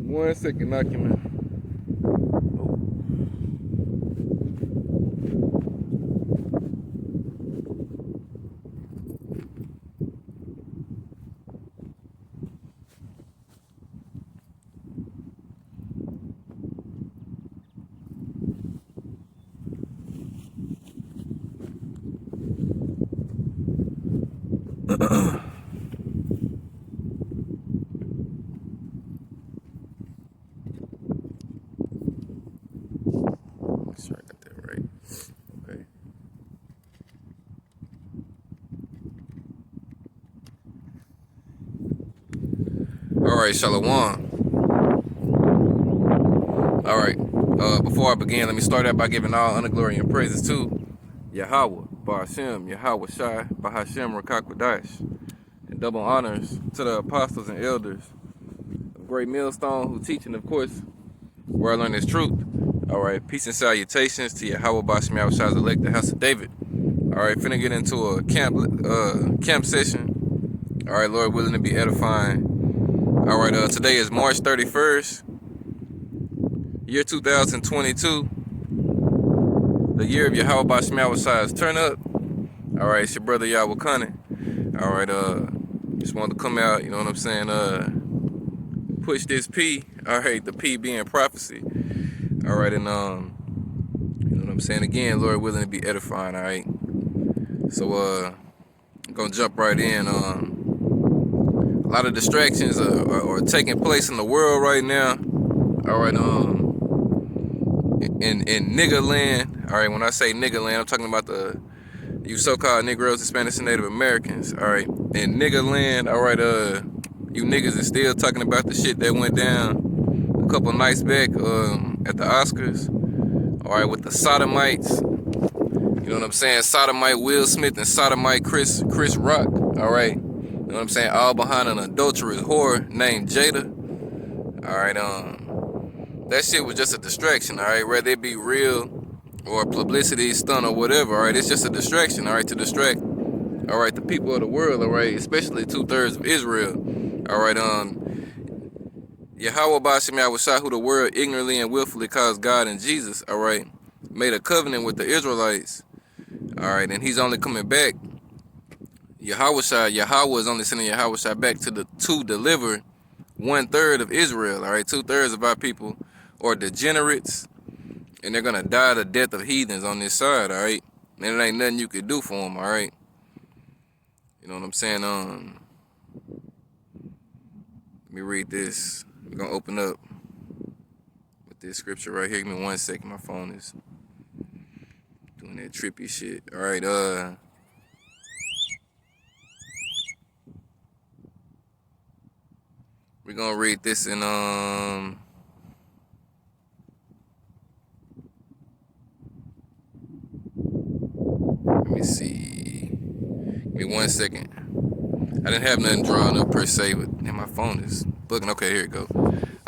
1 second, document. Make sure I got that right. Okay. All right, Shalom. All right. Before I begin, let me start out by giving all honor, glory, and praises to Yahweh, Ba'ashem, Yahweh Shai, Bahashem, Rakakwadash, and double honors to the apostles and elders of Great Millstone who teach, and of course, where I learn this truth. All right, peace and salutations to Yahweh Ba'ashem, Yahweh Shai's elect, the house of David. All right, finna get into a camp session. All right, Lord willing to be edifying. All right, today is March 31st, year 2022. The year of Yahweh Ba'ashem Yahweh Shai's turn up. All right, it's your brother Yahweh Cunning. All right, just wanted to come out, you know what I'm saying, push this P. All right, the P being prophecy. All right, and you know what I'm saying, again, Lord willing to be edifying. All right, so I'm gonna jump right in. A lot of distractions are taking place in the world right now. All right, in nigga land. All right, when I say nigga land, I'm talking about you so-called Negroes, Hispanics, and Native Americans. All right, in nigga land. All right, you niggas is still talking about the shit that went down a couple nights back at the Oscars. All right, with the sodomites. You know what I'm saying? Sodomite Will Smith and sodomite Chris Rock. All right, you know what I'm saying? All behind an adulterous whore named Jada. All right, that shit was just a distraction. All right, whether it be real or publicity stunt or whatever. All right, it's just a distraction. All right, to distract. All right, the people of the world. All right, especially 2/3 of Israel. All right, Yahweh Ba'ashem Yahweh Shai, who the world ignorantly and willfully calls God and Jesus. All right, made a covenant with the Israelites. All right, and he's only coming back. Yahweh is only sending Yahweh Shai back to deliver 1/3 of Israel. All right, 2/3 of our people are degenerates, and they're gonna die the death of heathens on this side. All right, and it ain't nothing you can do for them. All right, you know what I'm saying? Let me read this. We're gonna open up with this scripture right here. Give me 1 second. My phone is doing that trippy shit. All right, we're gonna read this in let me see. Give me 1 second. I didn't have nothing drawn up per se, but man, my phone is bugging. Okay, here it go.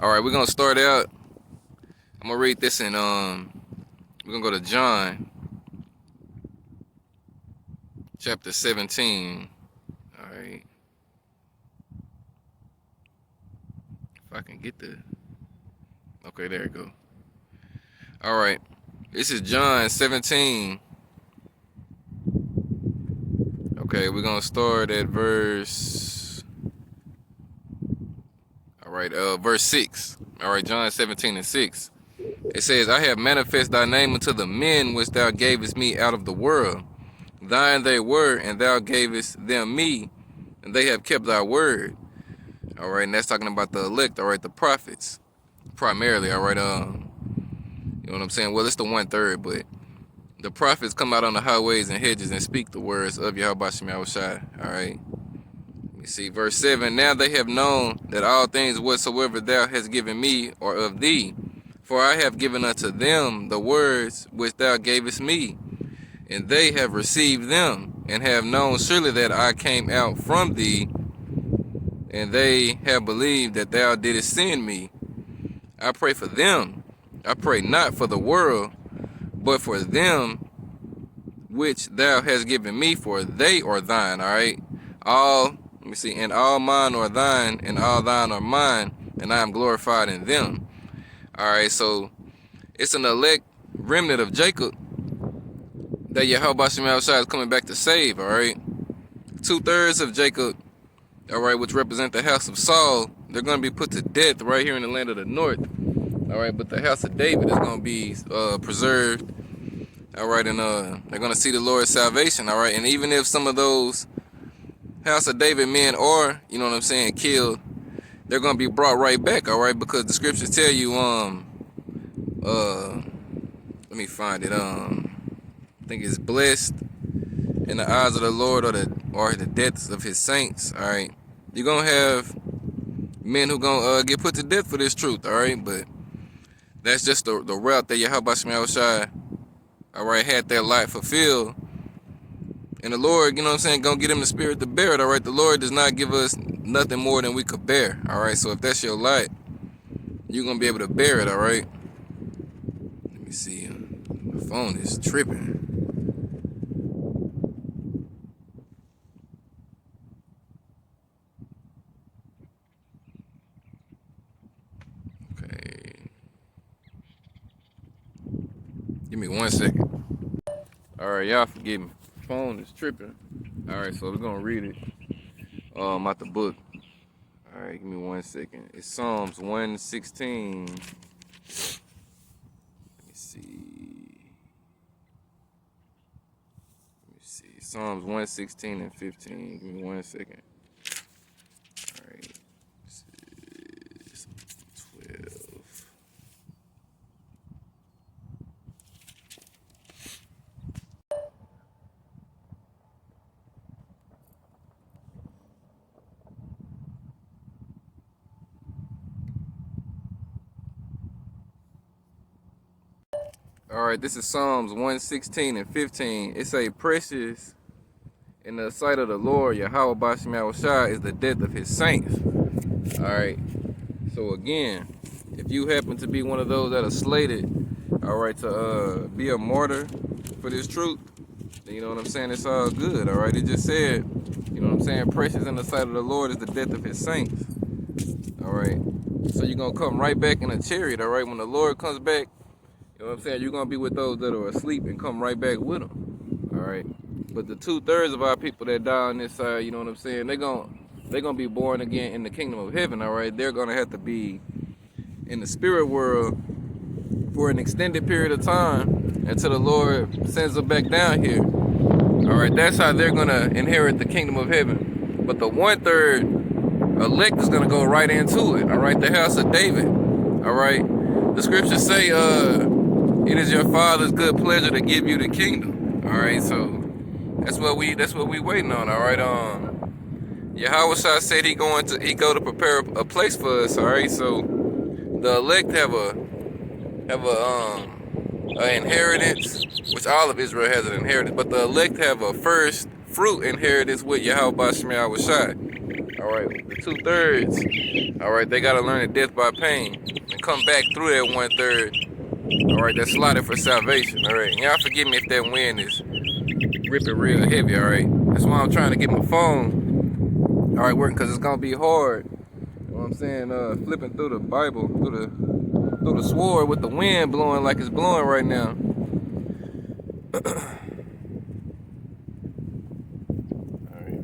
All right, we're gonna start out. I'm gonna read this in we're gonna go to John chapter 17. All right. If I can get okay, there it go. All right. This is John 17. Okay, we're gonna start at verse. All right, verse 6. All right, John 17:6. It says, I have manifest thy name unto the men which thou gavest me out of the world. Thine they were, and thou gavest them me, and they have kept thy word. All right, and that's talking about the elect. All right, the prophets, primarily. All right, you know what I'm saying? Well, it's the 1/3, but the prophets come out on the highways and hedges and speak the words of Yahweh Ba'ashem Yahweh Shai. All right. Let me see. Verse 7. Now they have known that all things whatsoever thou hast given me are of thee. For I have given unto them the words which thou gavest me. And they have received them, and have known surely that I came out from thee. And they have believed that thou didst send me. I pray for them. I pray not for the world, but for them which thou hast given me, for they are thine. All right. Let me see. And all mine are thine, and all thine are mine, and I am glorified in them. All right, so it's an elect remnant of Jacob that Yahweh Shemel Shai is coming back to save. All right, 2/3 of Jacob, all right, which represent the house of Saul, they're going to be put to death right here in the land of the north. All right, but the house of David is going to be preserved. All right, and they're going to see the Lord's salvation. All right, and even if some of those house of David men are, you know what I'm saying, killed, they're going to be brought right back. All right, because the scriptures tell you, let me find it. I think it's blessed in the eyes of the Lord or the deaths of his saints. All right, you're going to have men who going to get put to death for this truth. All right, but that's just the route that Yahweh Shemel Shai, all right, had that light fulfilled. And the Lord, you know what I'm saying, gonna get him the spirit to bear it, all right? The Lord does not give us nothing more than we could bear, all right? So if that's your light, you're gonna be able to bear it, all right? Let me see. My phone is tripping. Okay. Give me 1 second. All right, y'all forgive me. Phone is tripping. All right, so we're gonna read it out the book. All right, give me 1 second. It's Psalms 116. Let me see. Psalms 116 and 15. Give me 1 second. All right. 12. All right, this is Psalms 116 and 15. It say, precious in the sight of the Lord, Yahweh Shemel Shai, is the death of his saints. All right. So again, if you happen to be one of those that are slated, all right, to be a martyr for this truth, then you know what I'm saying, it's all good. All right. It just said, you know what I'm saying, precious in the sight of the Lord is the death of his saints. All right. So you're gonna come right back in a chariot. All right. When the Lord comes back, you know what I'm saying, you're gonna be with those that are asleep and come right back with them. All right. But the 2/3 of our people that die on this side, you know what I'm saying, they're gonna be born again in the kingdom of heaven. All right. They're gonna have to be in the spirit world for an extended period of time until the Lord sends them back down here. All right. That's how they're gonna inherit the kingdom of heaven. But the 1/3 elect is gonna go right into it. All right. The house of David. All right. The scriptures say, it is your Father's good pleasure to give you the kingdom. All right, so that's what we waiting on. All right, Yahweh Shai said he go to prepare a place for us. All right, so the elect have a inheritance, which all of Israel has an inheritance, but the elect have a first fruit inheritance with Yahweh Shemel Shai. All right, the 2/3. All right, they gotta learn the death by pain and come back through that 1/3. All right, that's slotted for salvation. All right, and y'all forgive me if that wind is ripping real heavy. All right, that's why I'm trying to get my phone, all right, working, because it's gonna be hard. You know what I'm saying? Flipping through the Bible, through the sword with the wind blowing like it's blowing right now. All right.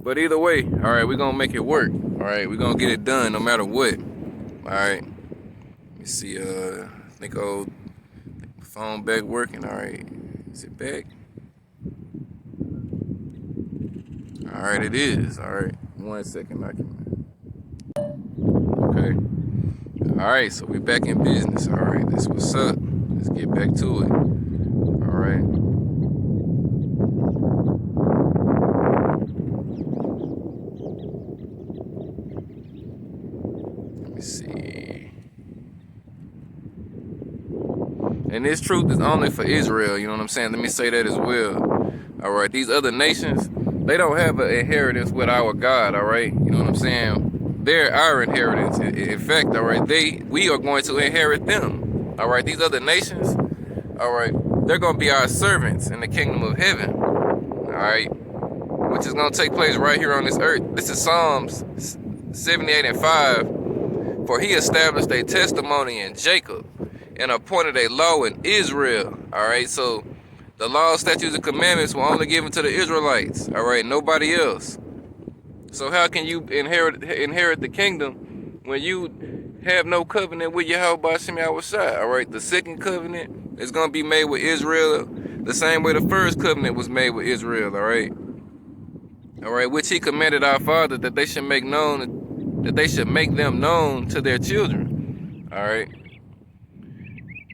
But either way, all right, we're gonna make it work. All right, we're gonna get it done no matter what. All right. Let me see. I think my phone back working. All right. Is it back? All right, it is. All right. 1 second. Okay. All right, so we back in business. All right, that's what's up. Let's get back to it. All right. Let me see. And this truth is only for Israel, you know what I'm saying? Let me say that as well. All right, these other nations, they don't have an inheritance with our God, all right? You know what I'm saying? They're our inheritance. In fact, all right, we are going to inherit them. All right, these other nations, all right, they're going to be our servants in the kingdom of heaven. All right, which is going to take place right here on this earth. This is Psalms 78 and 5, for he established a testimony in Jacob and appointed a law in Israel. All right, so the law, statutes, and commandments were only given to the Israelites. All right, nobody else. So how can you inherit the kingdom when you have no covenant with Yahweh Ba'Shem Yahushua? All right, the second covenant is going to be made with Israel the same way the first covenant was made with Israel. All right, which he commanded our fathers that they should make them known to their children. All right,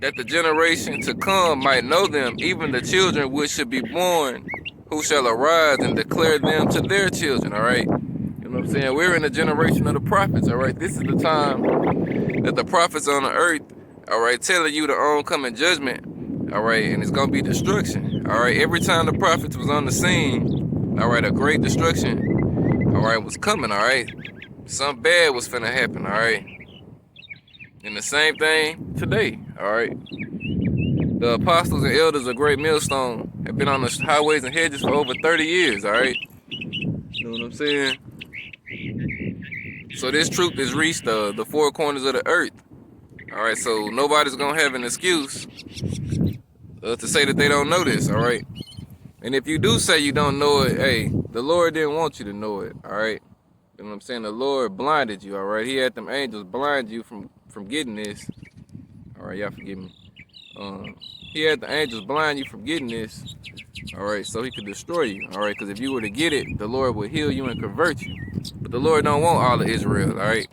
that the generation to come might know them, even the children which should be born, who shall arise and declare them to their children. All right, you know what I'm saying? We're in the generation of the prophets. All right, this is the time that the prophets on the earth, all right, telling you the oncoming judgment. All right, and it's gonna be destruction. All right, every time the prophets was on the scene, all right, a great destruction, all right, was coming. All right, something bad was finna happen. All right, and the same thing today. All right, the apostles and elders of Great Millstone have been on the highways and hedges for over 30 years. All right, you know what I'm saying? So this truth has reached the four corners of the earth. All right, so nobody's gonna have an excuse to say that they don't know this. All right, and if you do say you don't know it, hey, the Lord didn't want you to know it. All right, you know what I'm saying? The Lord blinded you. All right, he had them angels blind you from getting this. All right, y'all forgive me. He had the angels blind you from getting this. All right, so he could destroy you. All right, because if you were to get it, the Lord would heal you and convert you. But the Lord don't want all of Israel. All right,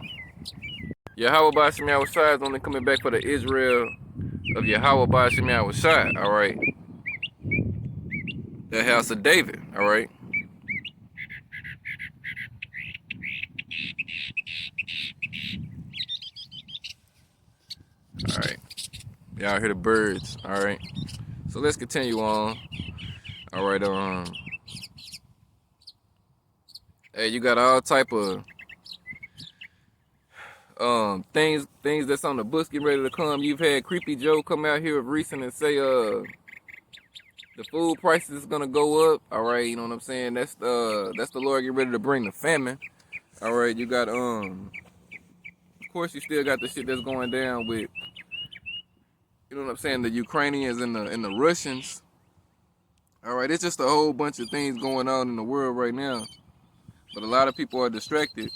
Yahweh Ba'Shem Yahushua is only coming back for the Israel of Yahweh Ba'Shem Yahushua. All right, the house of David. All right. All right, y'all hear the birds. All right, so let's continue on. All right, hey, you got all type of things that's on the books getting ready to come. You've had Creepy Joe come out here of recent and say the food prices is gonna go up. All right, you know what I'm saying? That's the Lord getting ready to bring the famine. All right, you got of course you still got the shit that's going down with, you know what I'm saying, the Ukrainians and the Russians. All right, it's just a whole bunch of things going on in the world right now, but a lot of people are distracted,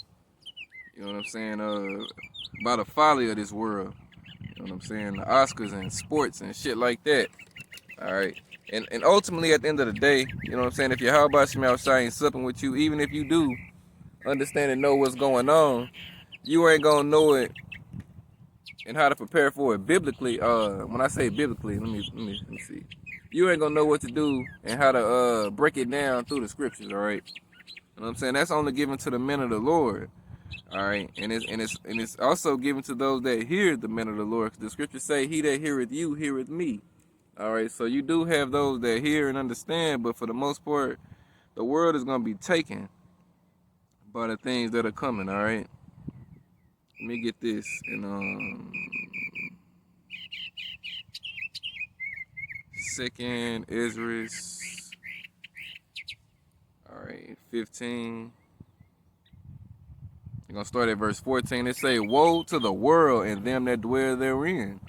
you know what I'm saying, by the folly of this world. You know what I'm saying? The Oscars and sports and shit like that. All right, and ultimately at the end of the day, you know what I'm saying, if Yahweh Ba'Shem Yahushua ain't supping with you, even if you do understand and know what's going on, you ain't gonna know it and how to prepare for it biblically. When I say biblically, let me see. You ain't gonna know what to do and how to break it down through the scriptures. All right, you know what I'm saying? That's only given to the men of the Lord. All right, and it's also given to those that hear the men of the Lord. The scriptures say, "He that heareth you heareth me." All right, so you do have those that hear and understand, but for the most part, the world is gonna be taken by the things that are coming. All right, let me get this in Second Ezra. All right, 15. You're gonna start at verse 14. It say, "Woe to the world and them that dwell therein,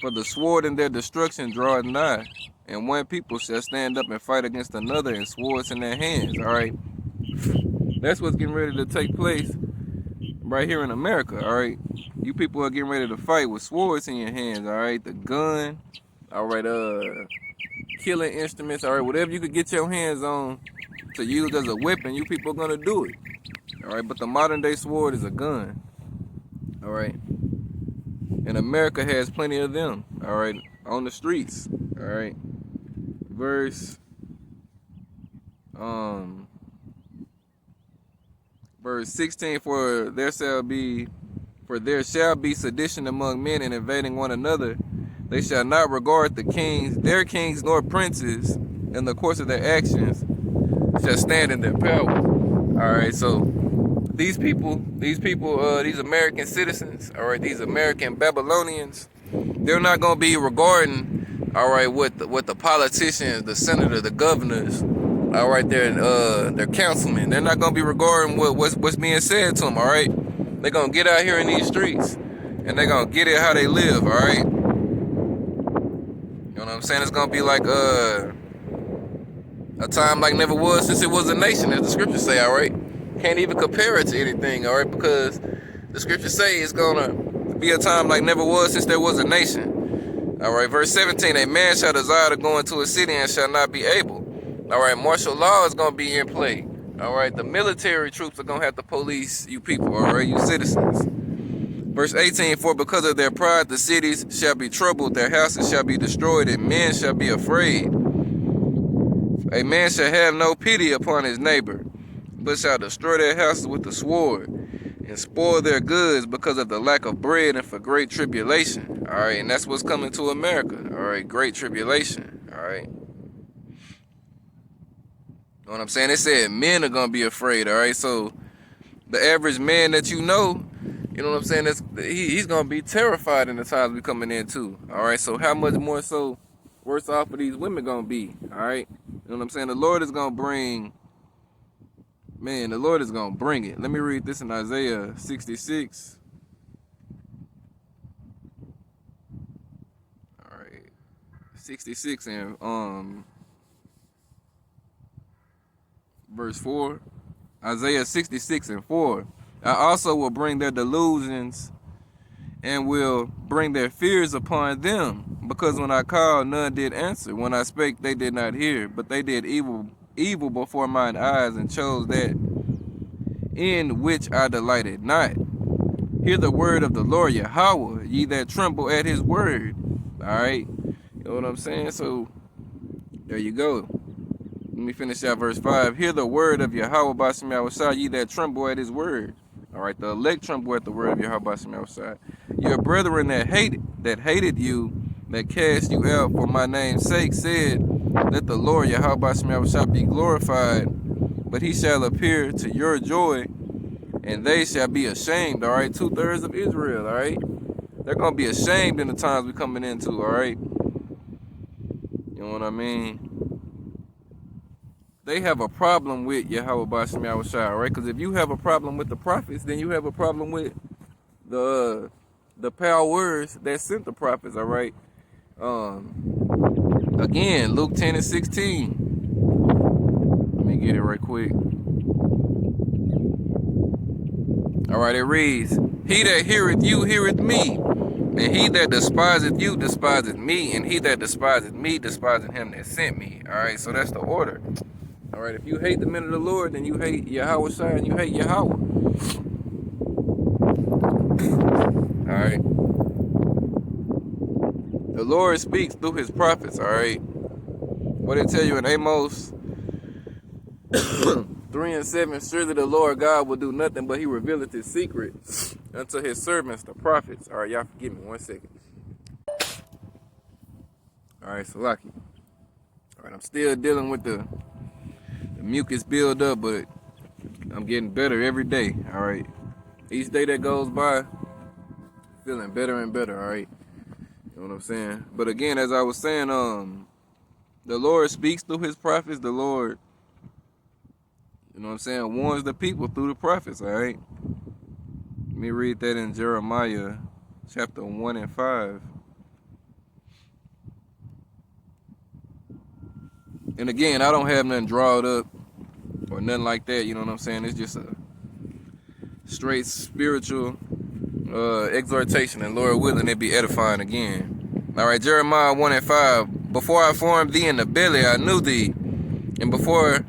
for the sword in their destruction draweth nigh, and one people shall stand up and fight against another, and swords in their hands." All right, that's what's getting ready to take place right here in America. All right, you people are getting ready to fight with swords in your hands. All right, the gun. All right, killing instruments. All right, whatever you could get your hands on to use as a weapon, you people are gonna do it. All right, but the modern day sword is a gun. All right, and America has plenty of them. All right, on the streets. All right, verse 16. For there shall be sedition among men, and invading one another. They shall not regard their kings nor princes, in the course of their actions shall stand in their power. All right, so these American citizens, all right, these American Babylonians, they're not gonna be regarding, all right, what the politicians, the senators, the governors, All right, they're councilmen. They're not gonna be regarding what's being said to them. All right, they're gonna get out here in these streets, and they're gonna get it how they live. All right, you know what I'm saying? It's gonna be like a time like never was since it was a nation, as the scriptures say. All right, can't even compare it to anything. All right, because the scriptures say it's gonna be a time like never was since there was a nation. All right, verse 17: a man shall desire to go into a city and shall not be able. All right, martial law is going to be in play. All right, the military troops are going to have to police you people, all right, you citizens. Verse 18, for because of their pride, the cities shall be troubled, their houses shall be destroyed, and men shall be afraid. A man shall have no pity upon his neighbor, but shall destroy their houses with the sword, and spoil their goods because of the lack of bread and for great tribulation. All right, and that's what's coming to America. All right, great tribulation. All right. You know what I'm saying? They said men are going to be afraid, all right? So the average man that you know what I'm saying? He's going to be terrified in the times we coming in too, all right? So how much more so worse off are these women going to be, all right? You know what I'm saying? The Lord is going to bring, man, the Lord is going to bring it. Let me read this in Isaiah 66. All right, 66 and verse 4. Isaiah 66 and 4. I also will bring their delusions and will bring their fears upon them, because when I called, none did answer. When I spake, they did not hear, but they did evil before mine eyes, and chose that in which I delighted not. Hear the word of the Lord Yahweh, ye that tremble at his word. All right, you know what I'm saying? So there you go. Let me finish out verse 5. Hear the word of Yahweh Bashem Yahushua, ye that tremble at his word. All right, the elect tremble at the word of Yahweh Bashem Yahushua. Your brethren that hated you, that cast you out for my name's sake, said, let the Lord Yahweh Bashem Yahushua be glorified, but he shall appear to your joy, and they shall be ashamed. All right, 2/3 of Israel. All right, they're gonna be ashamed in the times we're coming into. All right, you know what I mean? They have a problem with Yahweh Bashem Yahushua, all right? Because if you have a problem with the prophets, then you have a problem with the powers that sent the prophets, all right? Again, Luke 10 and 16. Let me get it right quick. All right, it reads, he that heareth you heareth me, and he that despiseth you despiseth me, and he that despiseth me despiseth him that sent me. All right, so that's the order. All right, if you hate the men of the Lord, then you hate Yahweh Shai and you hate Yahweh. All right. The Lord speaks through his prophets, all right? What it tell you in Amos 3 and 7, surely the Lord God will do nothing but he revealeth his secret unto his servants, the prophets. All right, y'all forgive me 1 second. All right, Salaki. All right, I'm still dealing with the mucus build up, but I'm getting better every day. All right, each day that goes by, feeling better and better. All right, you know what I'm saying? But again, as I was saying, the Lord speaks through his prophets. The Lord, you know what I'm saying, warns the people through the prophets. All right, let me read that in Jeremiah chapter 1 and 5. And again, I don't have nothing drawn up or nothing like that, you know what I'm saying? It's just a straight spiritual exhortation, and Lord willing, it be edifying again. All right, Jeremiah 1 and 5. Before I formed thee in the belly, I knew thee, and before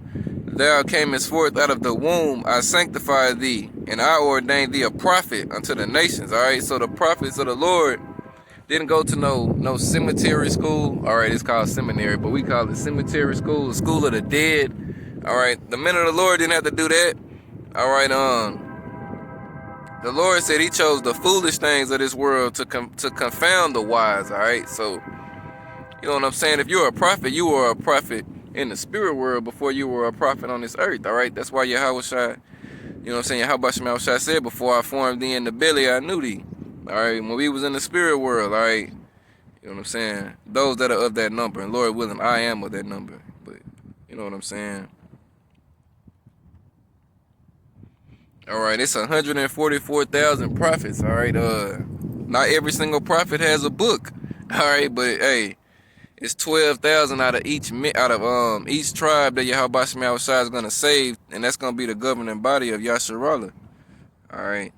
thou camest forth out of the womb, I sanctified thee, and I ordained thee a prophet unto the nations. All right, so the prophets of the Lord didn't go to no cemetery school. All right, it's called seminary, but we call it cemetery school, the school of the dead. All right, the men of the Lord didn't have to do that. All right, the Lord said he chose the foolish things of this world to confound the wise. All right, so you know what I'm saying? If you're a prophet, you were a prophet in the spirit world before you were a prophet on this earth. All right, that's why Yahweh Shai, you know what I'm saying, Yahweh Bashem Shai said, before I formed thee in the belly, I knew thee. All right, when we was in the spirit world, all right, you know what I'm saying, those that are of that number, and Lord willing, I am of that number. But you know know what I'm saying? All right, it's 144,000 prophets. All right, not every single prophet has a book. All right, but hey, it's 12,000 out of each tribe that Yahweh Shema is gonna save, and that's gonna be the governing body of Yasharallah. All right.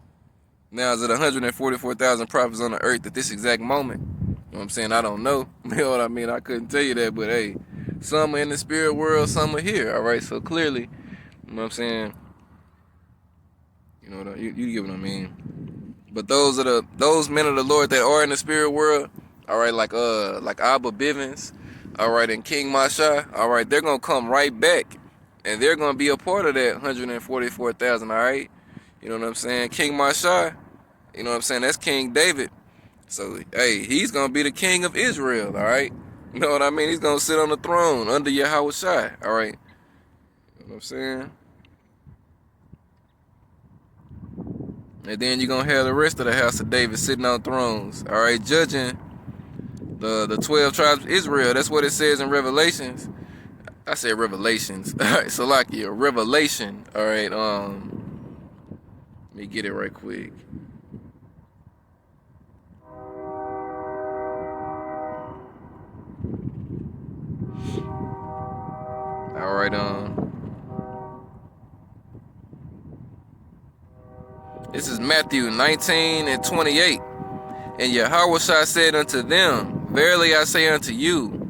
Now, is it 144,000 prophets on the earth at this exact moment? You know what I'm saying? I don't know. You know what I mean? I couldn't tell you that, but hey, some are in the spirit world, some are here. All right, so clearly, you know what I'm saying? You know what you get what I mean? But those men of the Lord that are in the spirit world, all right, like Abba Bivens, all right, and King Masha, all right, they're gonna come right back, and they're gonna be a part of that 144,000. All right, you know what I'm saying? King Masha, you know what I'm saying? That's King David. So hey, he's gonna be the king of Israel. All right, you know what I mean? He's gonna sit on the throne under Yahweh Shai. All right, you know what I'm saying? And then you're going to have the rest of the house of David sitting on thrones. All right, judging the 12 tribes of Israel. That's what it says in Revelations. I said Revelations. All right, Salakia, Revelation. All right, let me get it right quick. All right, this is Matthew 19 and 28. And Yahweh said unto them, Verily I say unto you,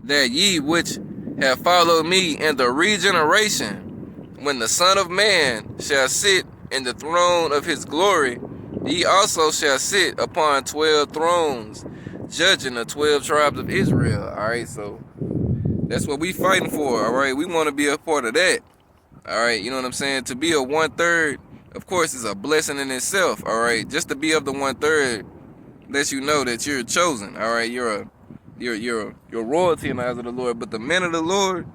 that ye which have followed me in the regeneration, when the Son of Man shall sit in the throne of his glory, ye also shall sit upon 12 thrones, judging the 12 tribes of Israel. All right, so that's what we fighting for. All right, we want to be a part of that. All right, you know what I'm saying? To be a 1/3, of course, is a blessing in itself. All right, just to be of the 1/3 lets you know that you're chosen. All right, you're royalty in the eyes of the Lord. But the men of the Lord,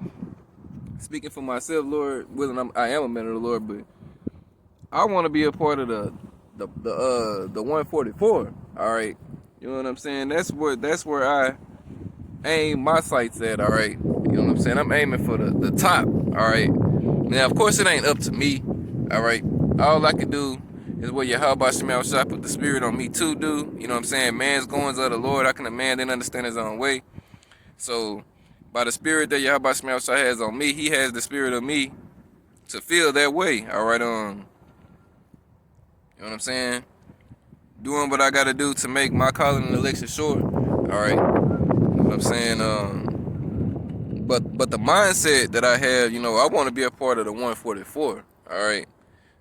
speaking for myself, Lord willing, I am a man of the Lord, but I want to be a part of the 144. All right, you know what I'm saying? That's where I aim my sights at. All right, you know what I'm saying? I'm aiming for the top. All right. Now, of course, it ain't up to me. All right. All I can do is what Yahweh Shema Shai put the spirit on me to do. You know what I'm saying? Man's goings of the Lord. I can a man then understand his own way. So, by the spirit that Yahweh Shema Shai has on me, he has the spirit of me to feel that way. All right. You know what I'm saying? Doing what I got to do to make my calling and election sure. All right. You know what I'm saying? But the mindset that I have, you know, I want to be a part of the 144. All right.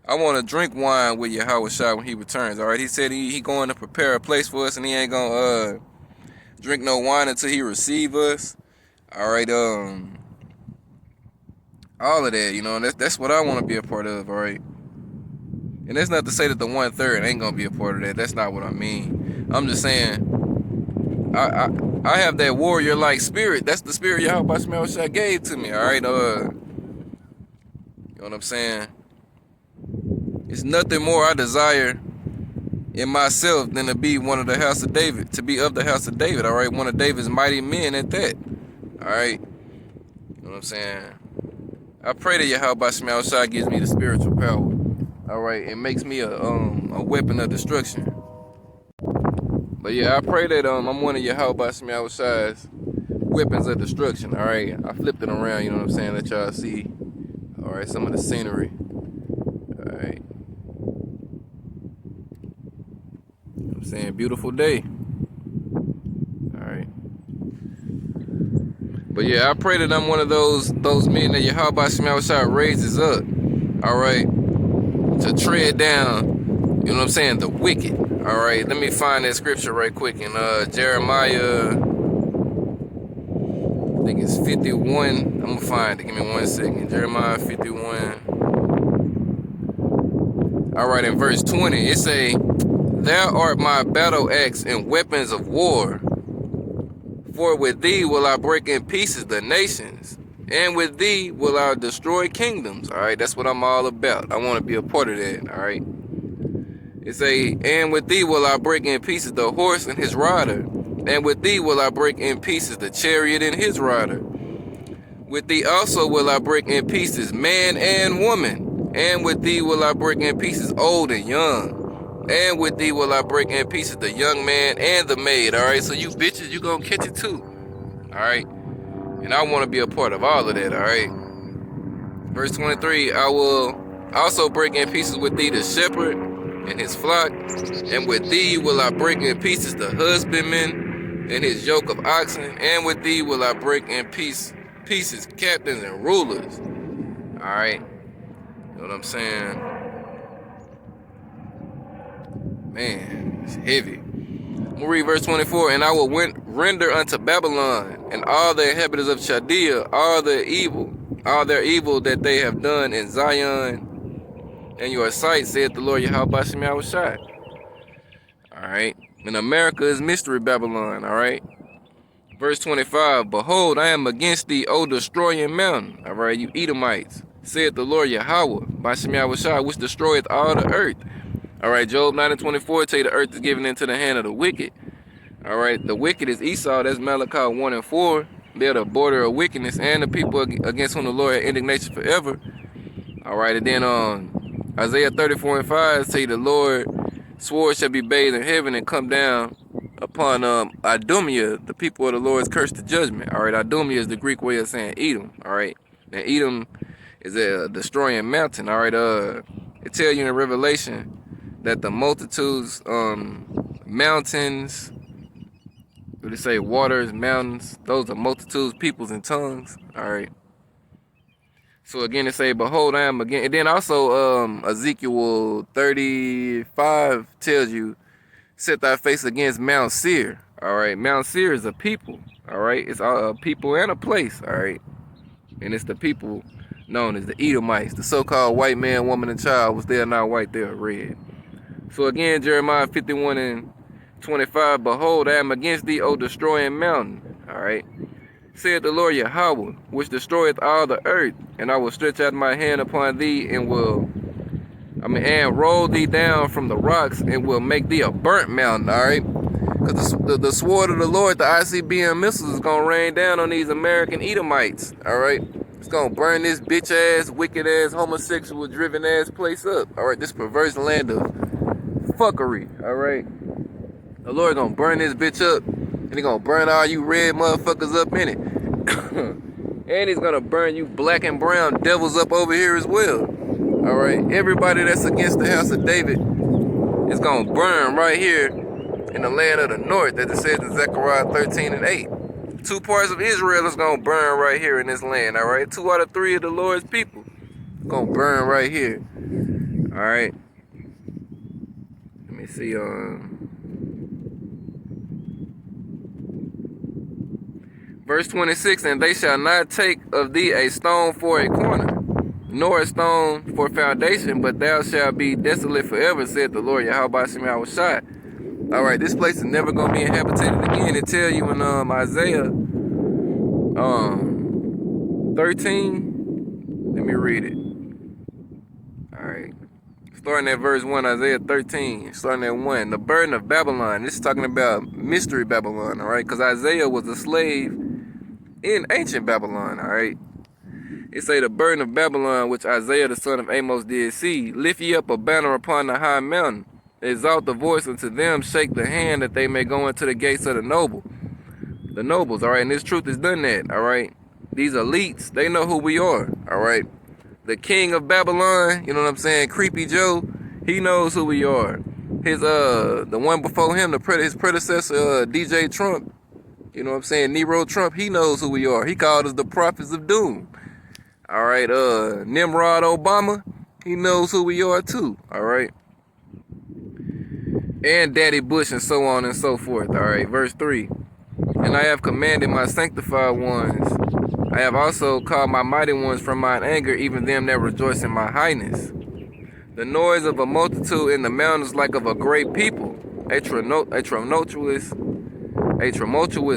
I want to drink wine with Yahweh Shai when he returns. All right. He said he going to prepare a place for us, and he ain't gonna drink no wine until he receive us. All right. All of that, you know, that's what I want to be a part of. All right. And that's not to say that the 1/3 ain't gonna be a part of that. That's not what I mean. I'm just saying, I have that warrior-like spirit. That's the spirit Yahweh Shema Shai gave to me. All right. You know what I'm saying? It's nothing more I desire in myself than to be one of the house of David, to be of the house of David. All right. One of David's mighty men at that. All right. You know what I'm saying? I pray that Yahweh Shema Shai gives me the spiritual power. All right. It makes me a weapon of destruction. But yeah, I pray that I'm one of Yahweh Shema Shai's weapons of destruction. All right, I flipped it around. You know what I'm saying? Let y'all see. All right, some of the scenery. All right. You know what I'm saying? Beautiful day. All right. But yeah, I pray that I'm one of those men that Yahweh Shema Shai raises up. All right, to tread down. You know what I'm saying? The wicked. All right, let me find that scripture right quick in Jeremiah, I think it's 51. I'm gonna find it. Give me 1 second. Jeremiah 51. All right, in verse 20, it say, "Thou art my battle axe and weapons of war. For with thee will I break in pieces the nations, and with thee will I destroy kingdoms." All right, that's what I'm all about. I want to be a part of that. All right. It say, "And with thee will I break in pieces the horse and his rider, and with thee will I break in pieces the chariot and his rider. With thee also will I break in pieces man and woman, and with thee will I break in pieces old and young, and with thee will I break in pieces the young man and the maid. All right, so you bitches, you gonna catch it too. All right, and I want to be a part of all of that. All right. Verse 23, I will also break in pieces with thee the shepherd and his flock, and with thee will I break in pieces the husbandman and his yoke of oxen, and with thee will I break in pieces captains and rulers. All right, you know what I'm saying? Man, it's heavy. We'll read verse 24, and I will render unto Babylon and all the inhabitants of Chaldea all their evil that they have done in Zion and your sight, saith the Lord Yahweh Bashem Yahushai. All right. And America is mystery Babylon. All right. Verse 25. Behold, I am against thee, O destroying mountain. All right, you Edomites, saith the Lord Yahweh Bashem Yahushai, which destroyeth all the earth. All right. Job 9:24 tell you the earth is given into the hand of the wicked. All right. The wicked is Esau. That's Malachi 1:4. They're the border of wickedness and the people against whom the Lord had indignation forever. All right. And then Isaiah 34:5 say the Lord sword shall be bathed in heaven and come down upon Idumea, the people of the Lord's curse to judgment. All right, Idumea is the Greek way of saying Edom. All right, and Edom is a destroying mountain. All right, it tells you in Revelation that the multitudes, mountains, what they say, waters, mountains, those are multitudes, peoples, and tongues. All right. So again, it say, behold, I am again. And then also Ezekiel 35 tells you, set thy face against Mount Seir. All right, Mount Seir is a people. All right, it's a people and a place. All right, and it's the people known as the Edomites, the so-called white man, woman, and child, was there not white, they are red. So again, Jeremiah 51:25, behold, I am against thee, O destroying mountain. All right. Said the Lord Yahweh, which destroyeth all the earth, and I will stretch out my hand upon thee, and roll thee down from the rocks, and will make thee a burnt mountain. All right, because the sword of the Lord, the ICBM missiles, is gonna rain down on these American Edomites. All right, it's gonna burn this bitch ass, wicked ass, homosexual driven ass place up. All right, this perverse land of fuckery. All right, the Lord gonna burn this bitch up. And he's gonna burn all you red motherfuckers up in it. And he's gonna burn you black and brown devils up over here as well. Alright, everybody that's against the house of David is gonna burn right here in the land of the north, as it says in Zechariah 13:8. 2 parts of Israel is gonna burn right here in this land. Alright, 2 out of 3 of the Lord's people gonna burn right here. Alright. Let me see Verse 26, and they shall not take of thee a stone for a corner, nor a stone for foundation, but thou shalt be desolate forever, said the Lord Yahweh Bashem Yahushai. All right, this place is never going to be inhabited again. It tell you in Isaiah 13. Let me read it. All right. Starting at verse 1, Isaiah 13, starting at 1. The burden of Babylon. This is talking about mystery Babylon, all right? Because Isaiah was a slave in ancient Babylon, all right? It say the burden of Babylon, which Isaiah the son of Amos did see. Lift ye up a banner upon the high mountain. Exalt the voice unto them. Shake the hand that they may go into the gates of the nobles, all right? And this truth has done that, all right? These elites, they know who we are, all right? The king of Babylon, you know what I'm saying? Creepy Joe, he knows who we are. His the one before him, his predecessor, DJ Trump, you know what I'm saying? Nero Trump, he knows who we are. He called us the prophets of doom. All right, Nimrod Obama, he knows who we are too. All right. And Daddy Bush and so on and so forth. All right, verse 3. And I have commanded my sanctified ones. I have also called my mighty ones from mine anger, even them that rejoice in my highness. The noise of a multitude in the mountains like of a great people. A tumultuous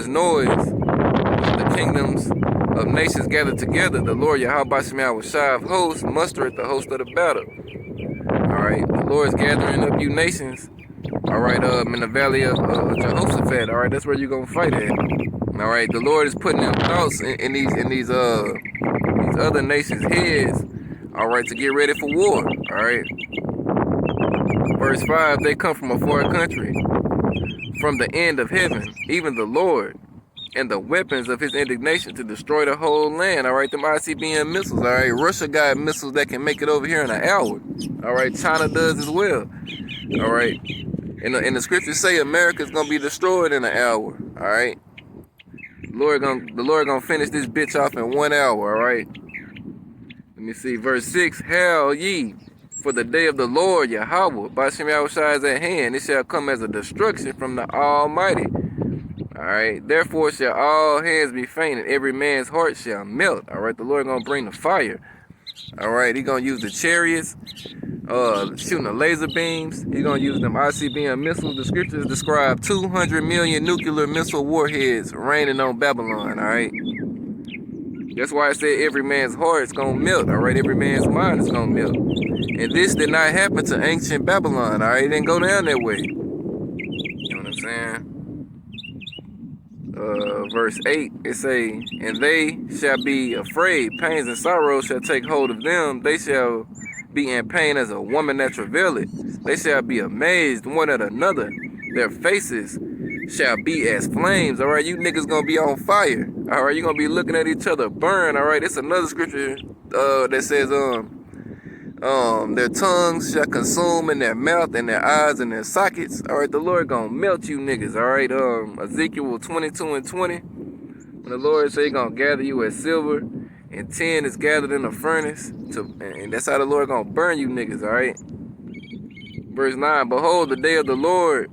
noise of the kingdoms of nations gathered together. The Lord Yahweh Bashem Yahushai of hosts mustereth the host of the battle. Alright, the Lord's gathering up you nations. Alright, in the valley of Jehoshaphat. Alright, that's where you're gonna fight at. All right, the Lord is putting them thoughts in these other nations' heads. All right, to get ready for war. All right. Verse 5, they come from a far country, from the end of heaven, even the Lord, and the weapons of his indignation to destroy the whole land. All right, them ICBM missiles. All right, Russia got missiles that can make it over here in an hour. All right, China does as well. All right, and the scriptures say America's gonna be destroyed in an hour. All right, the Lord gonna finish this bitch off in 1 hour. All right. Let me see, verse 6, hail ye, for the day of the Lord Yahweh, Ba'ashem Yahushua is at hand. It shall come as a destruction from the Almighty. All right, therefore shall all hands be faint, and every man's heart shall melt. All right, the Lord gonna bring the fire. All right, he gonna use the chariots, shooting the laser beams. He gonna use them ICBM missiles. The scriptures describe 200 million nuclear missile warheads raining on Babylon. All right. That's why I said every man's heart is going to melt, all right? Every man's mind is going to melt. And this did not happen to ancient Babylon, all right? It didn't go down that way. You know what I'm saying? Verse 8, it say, and they shall be afraid, pains and sorrows shall take hold of them. They shall be in pain as a woman that travaileth. They shall be amazed one at another. Their faces shall be as flames. All right, you niggas gonna be on fire. All right, you gonna be looking at each other burn. All right, it's another scripture that says their tongues shall consume in their mouth and their eyes and their sockets. All right, the Lord gonna melt you niggas. All right, Ezekiel 22:20, when the Lord say he gonna gather you as silver and tin is gathered in a furnace, and that's how the Lord gonna burn you niggas. All right. Verse 9, behold, the day of the Lord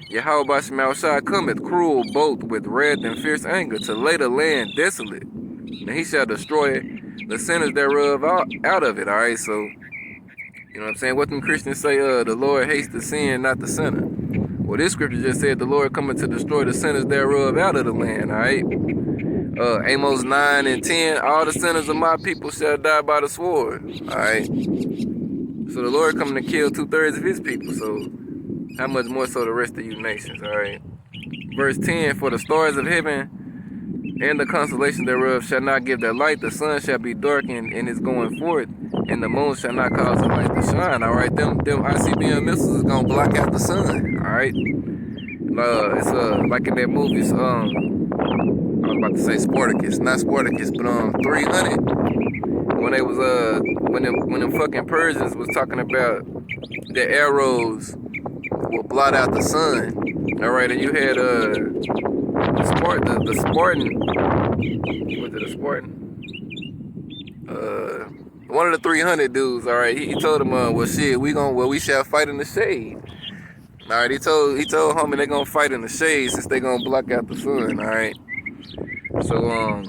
Yahweh Ba'ashem Yahushua cometh, cruel both with wrath and fierce anger, to lay the land desolate. And he shall destroy the sinners thereof out of it. All right, so, you know what I'm saying? What them Christians say, the Lord hates the sin, not the sinner. Well, this scripture just said the Lord cometh to destroy the sinners thereof out of the land. All right. Amos 9:10, all the sinners of my people shall die by the sword. All right. So the Lord coming to kill 2/3 of his people. So how much more so the rest of you nations, all right? Verse 10, for the stars of heaven and the constellation thereof shall not give their light. The sun shall be darkened in its going forth, and the moon shall not cause the light to shine, all right? Them ICBM missiles is going to block out the sun, all right? It's like in that movie, I was about to say Spartacus, not Spartacus, but 300, when they was, when them fucking Persians was talking about the arrows will blot out the sun. All right, and you had the Spartan. Was it a Spartan? One of the 300 dudes. All right, he told him, well, shit, we shall fight in the shade. All right, he told homie they gonna fight in the shade since they gonna block out the sun. All right, so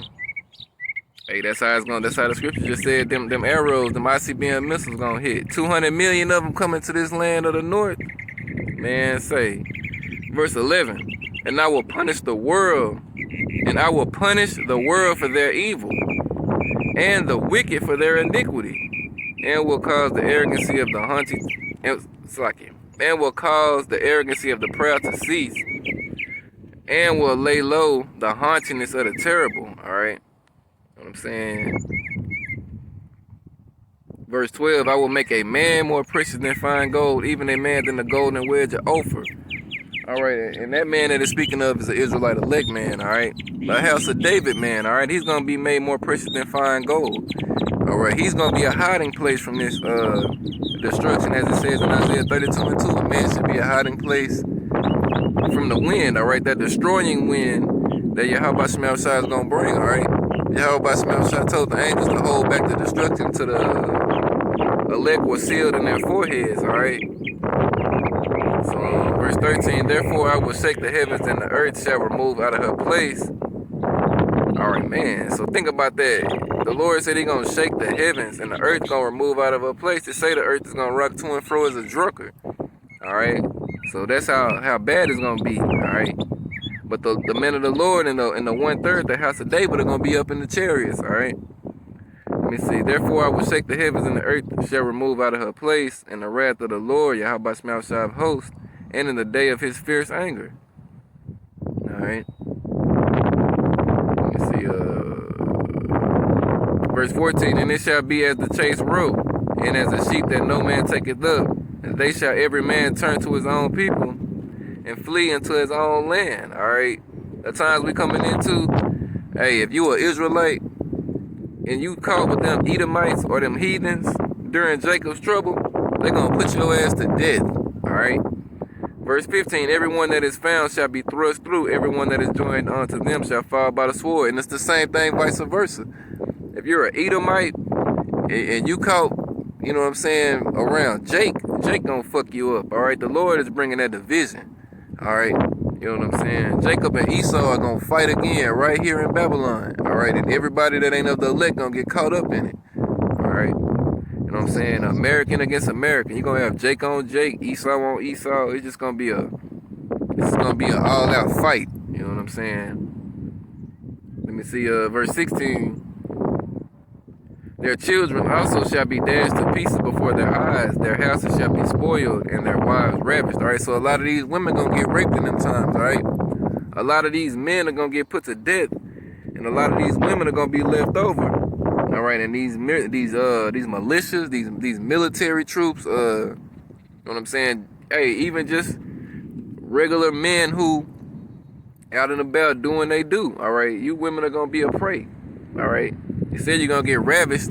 hey, that's how the scripture just said them arrows, them ICBM missiles gonna hit. 200 million of them coming to this land of the north. Man, say, verse 11, and I will punish the world, for their evil, and the wicked for their iniquity, and will cause the arrogancy of the proud to cease, and will lay low the haughtiness of the terrible. All right, what I'm saying. Verse 12, I will make a man more precious than fine gold, even a man than the golden wedge of Ophir. All right, and that man that is speaking of is an Israelite elect man, all right? The house of David man, all right? He's going to be made more precious than fine gold. All right, he's going to be a hiding place from this destruction, as it says in Isaiah 32:2. A man should be a hiding place from the wind, all right? That destroying wind that Yahweh Ba'ashem Yahushua is going to bring, all right? Yahweh Ba'ashem Yahushua told the angels to hold back the destruction to the elect was sealed in their foreheads, all right? So, verse 13, therefore I will shake the heavens and the earth shall remove out of her place. All right, man, so think about that. The Lord said he's going to shake the heavens and the earth going to remove out of her place. To say the earth is going to rock to and fro as a drunkard, all right? So that's how bad it's going to be, all right? But the men of the Lord and the 1/3, the house of David, are going to be up in the chariots, all right? Let me see. Therefore I will shake the heavens and the earth shall remove out of her place, and the wrath of the Lord, Yahweh Ba'ashem Yahushua of hosts, and in the day of his fierce anger. All right. see, verse 14, and it shall be as the chase rope, and as a sheep that no man taketh up, and they shall every man turn to his own people, and flee into his own land. All right, the times we coming into, hey, if you an Israelite, and you caught with them Edomites or them heathens during Jacob's trouble, they're gonna put your ass to death. All right. Verse 15, everyone that is found shall be thrust through, everyone that is joined unto them shall fall by the sword. And it's the same thing vice versa. If you're an Edomite and you caught, you know what I'm saying, around Jake gonna fuck you up. All right. The Lord is bringing that division. All right. You know what I'm saying? Jacob and Esau are gonna fight again right here in Babylon. All right, and everybody that ain't of the elect gonna get caught up in it. All right, you know what I'm saying? American against American. You're gonna have Jake on Jake, Esau on Esau. It's just gonna be an all-out fight. You know what I'm saying? Let me see, verse 16. Their children also shall be dashed to pieces before their eyes. Their houses shall be spoiled and their wives ravished. All right, so a lot of these women gonna get raped in them times. All right, a lot of these men are gonna get put to death, and a lot of these women are gonna be left over. All right, and these militias, these military troops, you know what I'm saying? Hey, even just regular men who out and about doing they do. All right, you women are gonna be a prey. All right. You said you're gonna get ravished.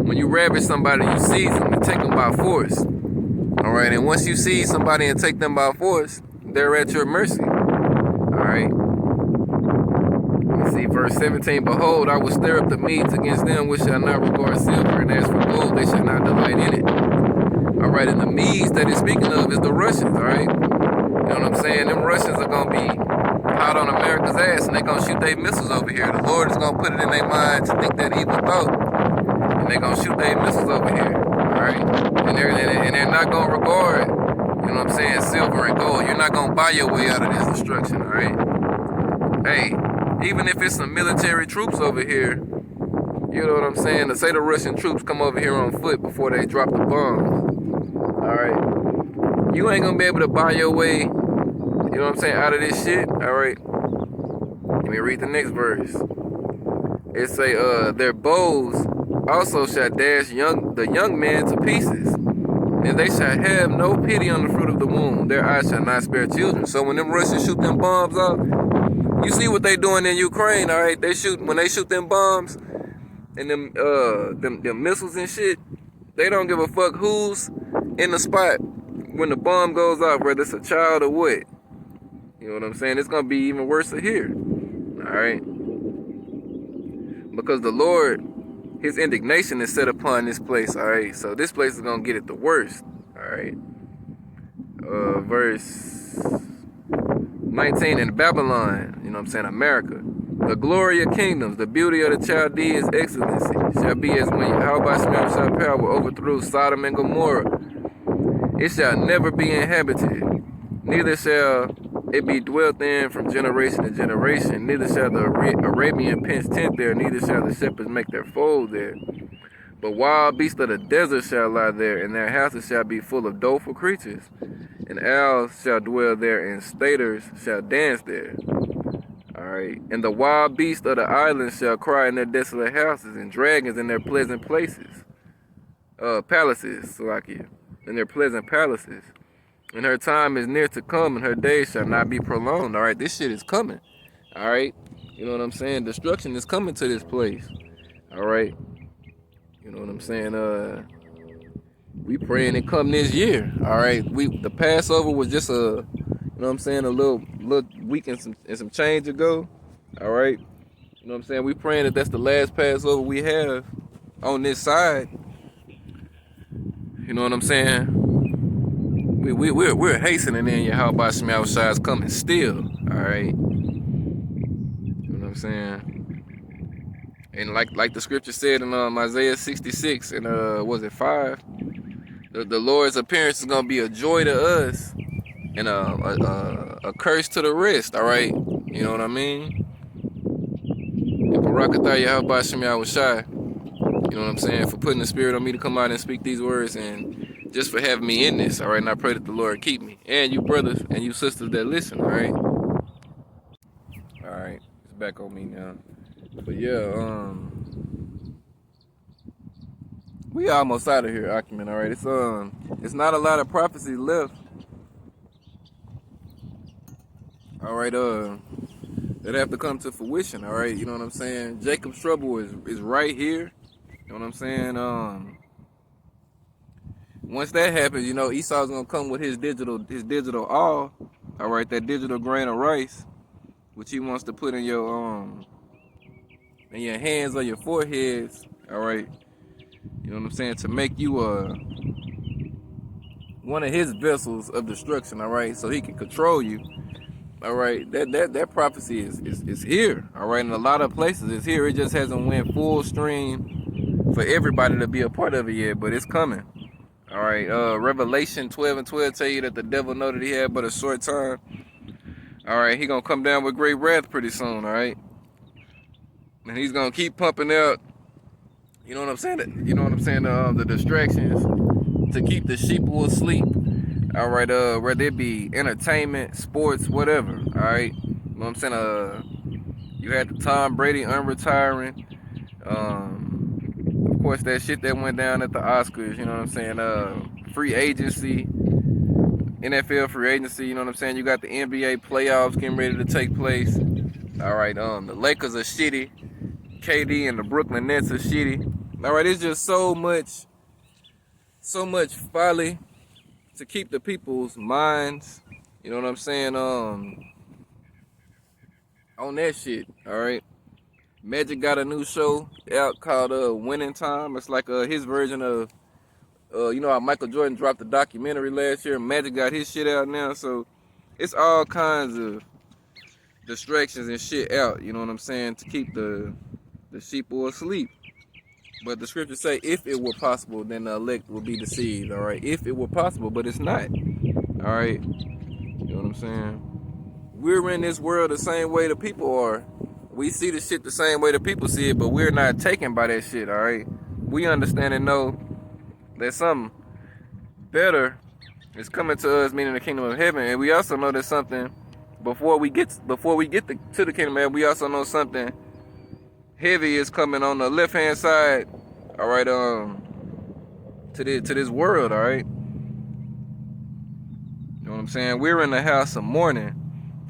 When you ravish somebody, you seize them and take them by force. All right, and once you seize somebody and take them by force, they're at your mercy. All right. Let's see, verse 17. Behold, I will stir up the Medes against them, which shall not regard silver, and as for gold, they shall not delight in it. All right, and the Medes that he's speaking of is the Russians. All right. You know what I'm saying? Them Russians are gonna be hot on America's ass, and they're gonna shoot their missiles over here. The Lord is gonna put it in their mind to think that evil thought, and they're gonna shoot their missiles over here. All right, and they're not gonna regard, you know what I'm saying, silver and gold. You're not gonna buy your way out of this destruction. All right. Hey, even if it's some military troops over here, you know what I'm saying. To say the Russian troops come over here on foot before they drop the bombs. All right, you ain't gonna be able to buy your way, you know what I'm saying, out of this shit. All right, let me read the next verse. It say, their bows also shall dash the young men to pieces, and they shall have no pity on the fruit of the womb. Their eyes shall not spare children. So when them Russians shoot them bombs off, you see what they doing in Ukraine. All right, when they shoot them bombs and them missiles and shit, they don't give a fuck who's in the spot when the bomb goes off, whether it's a child or what. You know what I'm saying? It's gonna be even worse here. All right, because the Lord, His indignation is set upon this place. All right, so this place is gonna get it the worst. All right, verse 19, in Babylon, you know what I'm saying, America, the glory of kingdoms, the beauty of the Chaldeans' excellency, shall be as when Yahweh shall power overthrew Sodom and Gomorrah. It shall never be inhabited, neither shall it be dwelt in from generation to generation. Neither shall the Arabian pitch tent there, neither shall the shepherds make their fold there. But wild beasts of the desert shall lie there, and their houses shall be full of doleful creatures. And owls shall dwell there, and staters shall dance there. All right. And the wild beasts of the islands shall cry in their desolate houses, and dragons in their pleasant places. Palaces, Salakia, in their pleasant palaces. And her time is near to come, and her days shall not be prolonged. All right, this shit is coming. All right, you know what I'm saying? Destruction is coming to this place. All right, you know what I'm saying? We praying it come this year. All right, the Passover was just you know what I'm saying, a little week and some change ago. All right, you know what I'm saying? We praying that that's the last Passover we have on this side. You know what I'm saying? We're hastening in Yahweh Shema Shai's coming still. All right, you know what I'm saying? And like the scripture said in Isaiah 66 and was it 5? The Lord's appearance is gonna be a joy to us and a curse to the rest. All right, you know what I mean? And Barakatah Yahweh Shema Shai, you know what I'm saying, for putting the spirit on me to come out and speak these words, and just for having me in this. All right, and I pray that the Lord keep me, and you brothers and you sisters that listen. All right. back on me now. But yeah, we almost out of here, Acumen. All right, it's not a lot of prophecies left. All right, that have to come to fruition. All right, you know what I'm saying. Jacob's trouble is right here. You know what I'm saying. Once that happens, you know Esau's gonna come with his digital all. All right, that digital grain of rice, which he wants to put in your hands or your foreheads. All right, you know what I'm saying, to make you one of his vessels of destruction. All right, so he can control you. All right, that prophecy is here. All right, in a lot of places it's here. It just hasn't went full stream for everybody to be a part of it yet, but it's coming. All right, Revelation 12:12 tell you that the devil know that he had but a short time. All right, he gonna come down with great wrath pretty soon. All right, and he's gonna keep pumping out. You know what I'm saying? You know what I'm saying? The distractions to keep the sheep asleep. All right, whether it be entertainment, sports, whatever. All right, you know what I'm saying? You had the Tom Brady unretiring. Of course, that shit that went down at the Oscars. You know what I'm saying? Free agency, NFL free agency. You know what I'm saying? You got the NBA playoffs getting ready to take place. All right, the Lakers are shitty. KD and the Brooklyn Nets are shitty. All right, it's just so much folly to keep the people's minds, you know what I'm saying, on that shit. All right, Magic got a new show out called Winning Time. It's like his version of you know how Michael Jordan dropped the documentary last year. Magic got his shit out now, so it's all kinds of distractions and shit out, you know what I'm saying, to keep the sheep asleep. But the scriptures say, if it were possible, then the elect will be deceived. All right, if it were possible, but it's not. All right, you know what I'm saying? We're in this world the same way the people are. We see the shit the same way the people see it, but we're not taken by that shit. All right, we understand and know that something better is coming to us, meaning the kingdom of heaven, and we also know that something before we get to the kingdom of heaven, we also know something heavy is coming on the left hand side. All right, to this world. All right, you know what I'm saying? We're in the house of mourning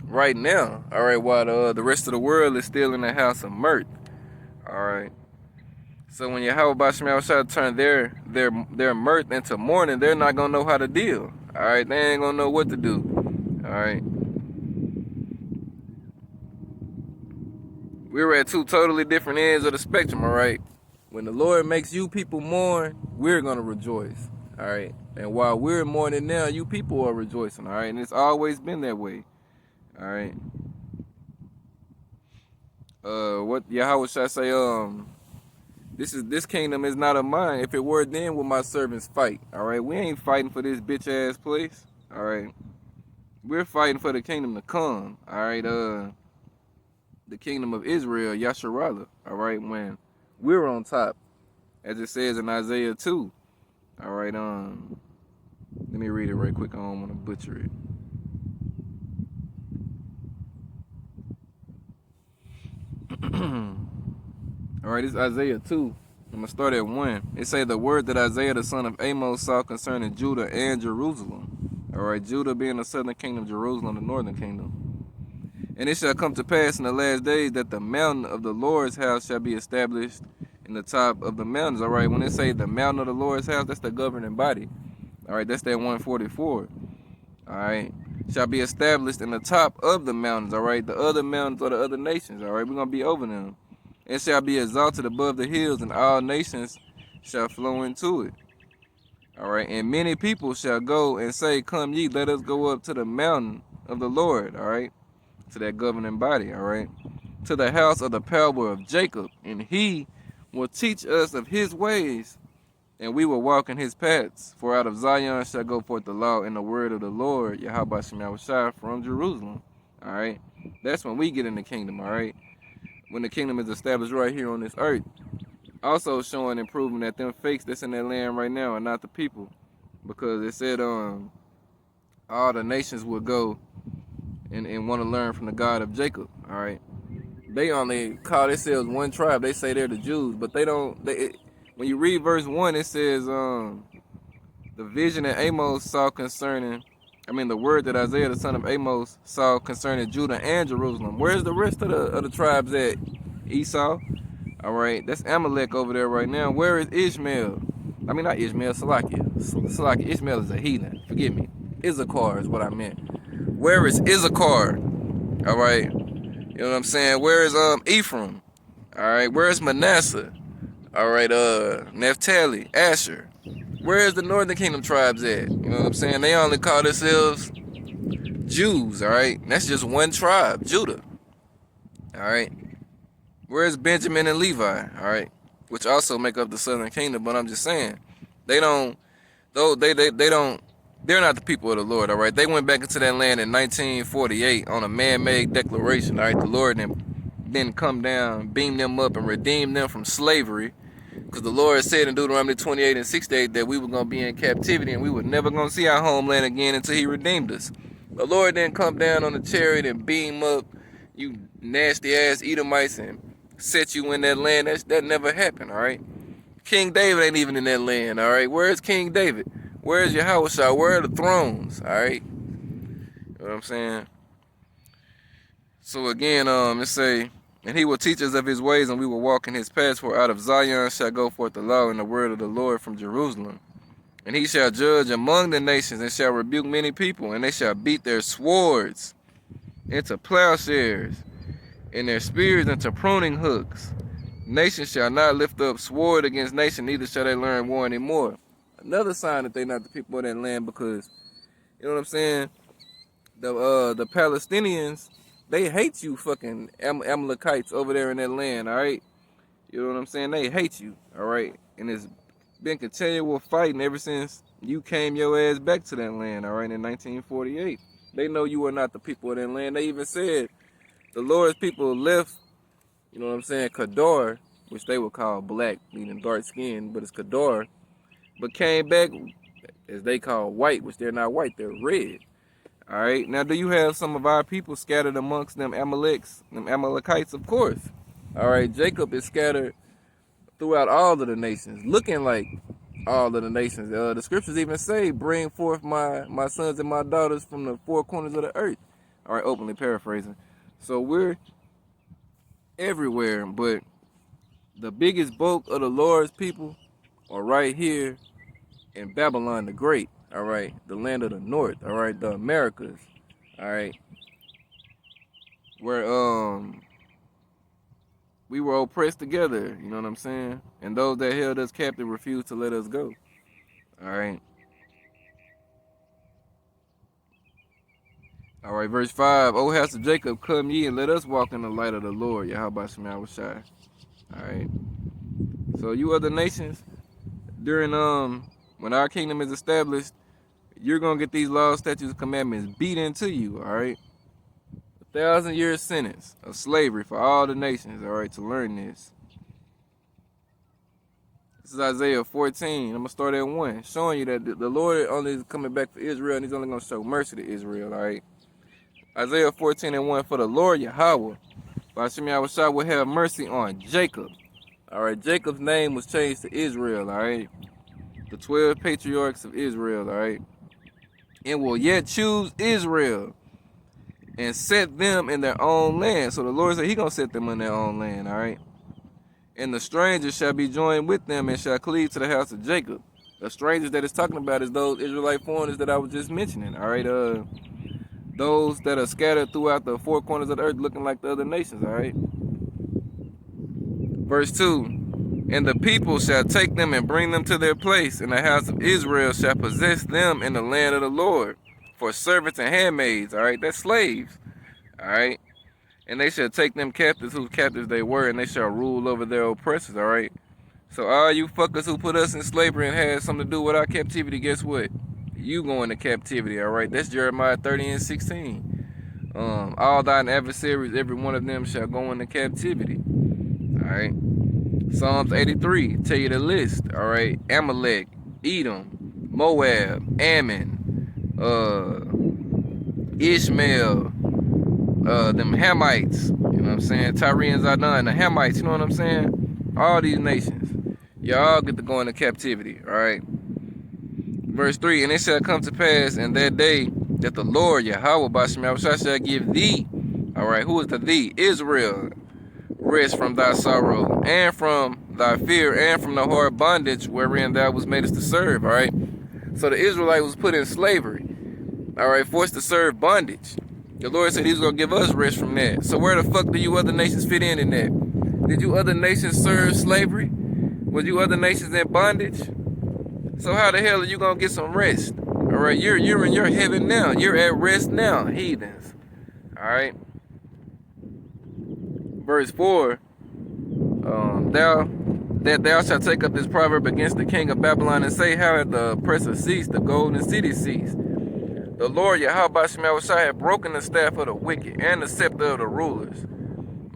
right now. All right, while the rest of the world is still in the house of mirth. All right. So when Yahweh Basham Yahushua turn their mirth into mourning, they're not gonna know how to deal. All right, they ain't gonna know what to do. All right. We're at two totally different ends of the spectrum. All right. When the Lord makes you people mourn, we're gonna rejoice. All right. And while we're mourning now, you people are rejoicing. All right. And it's always been that way. All right. What Yahweh shall say? This kingdom is not of mine. If it were, then will my servants fight? All right. We ain't fighting for this bitch ass place. All right. We're fighting for the kingdom to come. All right. The kingdom of Israel, Yasharallah. All right. When we're on top, as it says in Isaiah 2. All right. Let me read it right quick. I don't want to butcher it. All right, it's Isaiah 2. I'm going to start at 1. It say the word that Isaiah the son of Amos saw concerning Judah and Jerusalem. All right, Judah being the southern kingdom, Jerusalem the northern kingdom. And it shall come to pass in the last days that the mountain of the Lord's house shall be established in the top of the mountains. All right, when they say the mountain of the Lord's house, that's the governing body. All right, that's that 144. All right, shall be established in the top of the mountains. All right, the other mountains are the other nations. All right, we're going to be over them. It shall be exalted above the hills, and all nations shall flow into it. All right, and many people shall go and say, come ye, let us go up to the mountain of the Lord. All right, to that governing body. All right, to the house of the power of Jacob, and he will teach us of his ways, and we will walk in his paths. For out of Zion shall go forth the law and the word of the Lord, Yahweh Shem Yahushua, from Jerusalem. All right, that's when we get in the kingdom. All right, when the kingdom is established right here on this earth. Also showing and proving that them fakes that's in that land right now are not the people. Because it said all the nations will go and want to learn from the God of Jacob. All right. they only call themselves one tribe. They say they're the Jews, but they don't. When you read verse 1, it says, the vision that Amos saw concerning, the word that Isaiah the son of Amos saw concerning Judah and Jerusalem. Where's the rest of the tribes at? Esau. All right, that's Amalek over there right now. Where is Ishmael? Not Ishmael, Salakia. Salakia. Ishmael is a heathen. Forgive me. Issachar is what I meant. Where is Issachar? All right. You know what I'm saying? Where is Ephraim? All right. Where is Manasseh? All right. Naphtali, Asher. Where is the northern kingdom tribes at? You know what I'm saying? They only call themselves Jews. All right. That's just one tribe, Judah. All right. Where's Benjamin and Levi? All right, which also make up the southern kingdom. But I'm just saying, they don't. Though they don't. They're not the people of the Lord. All right, they went back into that land in 1948 on a man-made declaration. All right, the Lord then come down, beam them up, and redeem them from slavery. Because the Lord said in Deuteronomy 28 and 68 that we were gonna be in captivity and we were never gonna see our homeland again until He redeemed us. The Lord then come down on the chariot and beam up you nasty ass Edomites and set you in that land. That never happened, all right? King David ain't even in that land, all right? Where's King David? Where's Yahushua? Where are the thrones, all right? You know what I'm saying? So again, it say, and He will teach us of His ways, and we will walk in His paths. For out of Zion shall go forth the law and the word of the Lord from Jerusalem. And He shall judge among the nations, and shall rebuke many people, and they shall beat their swords into plowshares, and their spears into pruning hooks. Nation shall not lift up sword against nation, neither shall they learn war anymore. Another sign that they're not the people of that land, because, you know what I'm saying, the Palestinians, they hate you fucking Amalekites over there in that land, all right? You know what I'm saying? They hate you, all right? And it's been continual fighting ever since you came your ass back to that land, all right, in 1948. They know you are not the people of that land. They even said, the Lord's people left, you know what I'm saying, Kedar, which they would call black, meaning dark skin, but it's Kedar, but came back, as they call white, which they're not white, they're red. All right, now do you have some of our people scattered amongst them Amalekites? Of course. All right, Jacob is scattered throughout all of the nations, looking like all of the nations. The scriptures even say, bring forth my sons and my daughters from the four corners of the earth. All right, openly paraphrasing. So we're everywhere, but the biggest bulk of the Lord's people are right here in Babylon the Great, all right, the land of the north, all right, the Americas, all right, where we were oppressed together, you know what I'm saying? And those that held us captive refused to let us go, all right. All right, verse 5, O house of Jacob, come ye and let us walk in the light of the Lord. Yahweh Shem Yahushai. All right. So you other nations, during when our kingdom is established, you're gonna get these laws, statutes, commandments beat into you. All right. 1,000-year sentence of slavery for all the nations. All right, to learn this. This is Isaiah 14. I'm gonna start at 1, showing you that the Lord only is coming back for Israel, and He's only gonna show mercy to Israel. All right. Isaiah 14 and 1, for the Lord Yahweh, Hashem Yahushua, will have mercy on Jacob. All right, Jacob's name was changed to Israel, all right? The 12 patriarchs of Israel, all right? And will yet choose Israel and set them in their own land. So the Lord said He's going to set them in their own land, all right? And the strangers shall be joined with them and shall cleave to the house of Jacob. The strangers that it's talking about is those Israelite foreigners that I was just mentioning, all right? Those that are scattered throughout the four corners of the earth looking like the other nations, all right? Verse 2, and the people shall take them and bring them to their place, and the house of Israel shall possess them in the land of the Lord for servants and handmaids, all right? That's slaves, all right? And they shall take them captives whose captives they were, and they shall rule over their oppressors, all right? So all you fuckers who put us in slavery and had something to do with our captivity, guess what? You go into captivity, all right? That's Jeremiah 30 and 16. All thine adversaries, every one of them shall go into captivity, all right? Psalms 83 tell you the list, all right? Amalek, Edom, Moab, Ammon, Ishmael, them Hamites, you know what I'm saying? Tyrians, Zidon, the Hamites, you know what I'm saying? All these nations, y'all get to go into captivity, all right? Verse 3, and it shall come to pass in that day that the Lord, Yahweh, Bashem Yahushua, shall give thee, all right, who is the thee? Israel, rest from thy sorrow, and from thy fear, and from the hard bondage wherein thou was made us to serve, all right? So the Israelite was put in slavery, all right, forced to serve bondage. The Lord said he was going to give us rest from that. So where the fuck do you other nations fit in that? Did you other nations serve slavery? Was you other nations in bondage? So how the hell are you going to get some rest? All right, you're in your heaven now. You're at rest now, heathens. All right. Verse 4, thou shalt take up this proverb against the king of Babylon and say, how hath the oppressor ceased, the golden city ceased? The Lord Yahweh Bashem Yahushua had broken the staff of the wicked and the scepter of the rulers.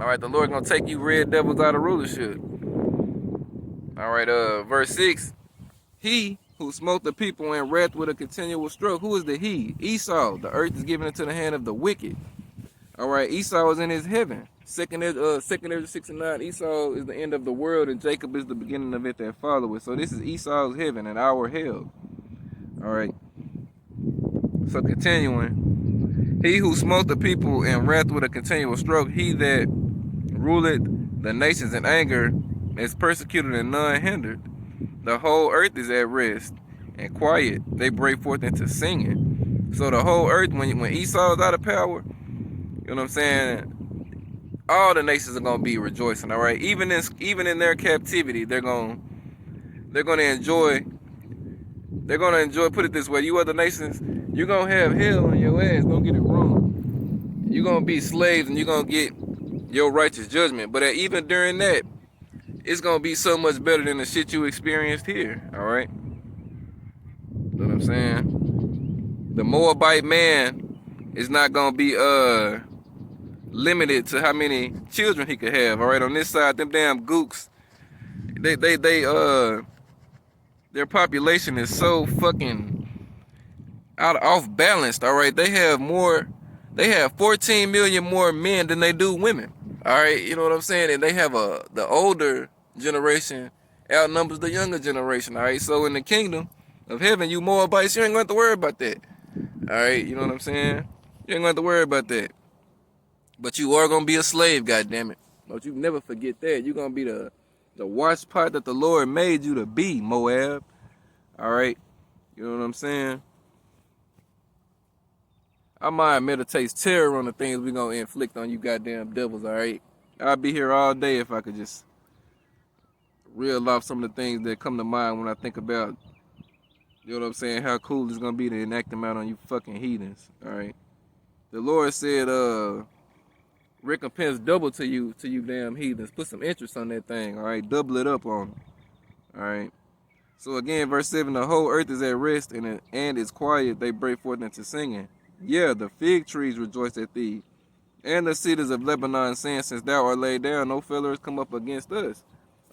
All right, the Lord gonna take you red devils out of rulership. All right, verse 6. He who smote the people in wrath with a continual stroke. Who is the he? Esau. The earth is given into the hand of the wicked. All right, Esau is in his heaven. Second Ezra 6:9. Esau is the end of the world, and Jacob is the beginning of it that followeth. So this is Esau's heaven and our hell. All right. So continuing, he who smote the people in wrath with a continual stroke, he that ruleth the nations in anger is persecuted and none hindered. The whole earth is at rest and quiet. They break forth into singing. So the whole earth, when Esau is out of power, you know what I'm saying? All the nations are gonna be rejoicing. All right, even in their captivity, they're gonna enjoy. They're gonna enjoy. Put it this way: you other nations, you're gonna have hell on your ass. Don't get it wrong. You're gonna be slaves and you're gonna get your righteous judgment. But even during that, it's gonna be so much better than the shit you experienced here. All right. You know what I'm saying? The Moabite man is not gonna be limited to how many children he could have. All right. On this side, them damn gooks, their population is so fucking off balanced. All right, they have 14 million more men than they do women. All right, you know what I'm saying? And they have the older generation outnumbers the younger generation. All right, so in the kingdom of heaven, you Moabites, you ain't going to have to worry about that. All right, you know what I'm saying? You ain't going to have to worry about that. But you are going to be a slave, goddammit. Don't you never forget that. You're going to be the wash pot that the Lord made you to be, Moab. All right, you know what I'm saying? Our mind meditates terror on the things we're going to inflict on you goddamn devils, all right? I'd be here all day if I could just reel off some of the things that come to mind when I think about, you know what I'm saying, how cool it's going to be to enact them out on you fucking heathens, all right? The Lord said, recompense double to you damn heathens. Put some interest on that thing, all right? Double it up on them, all right? So again, verse 7, the whole earth is at rest and is quiet. They break forth into singing. Yeah, the fig trees rejoice at thee, and the cedars of Lebanon saying, since thou art laid down, no fellow has come up against us.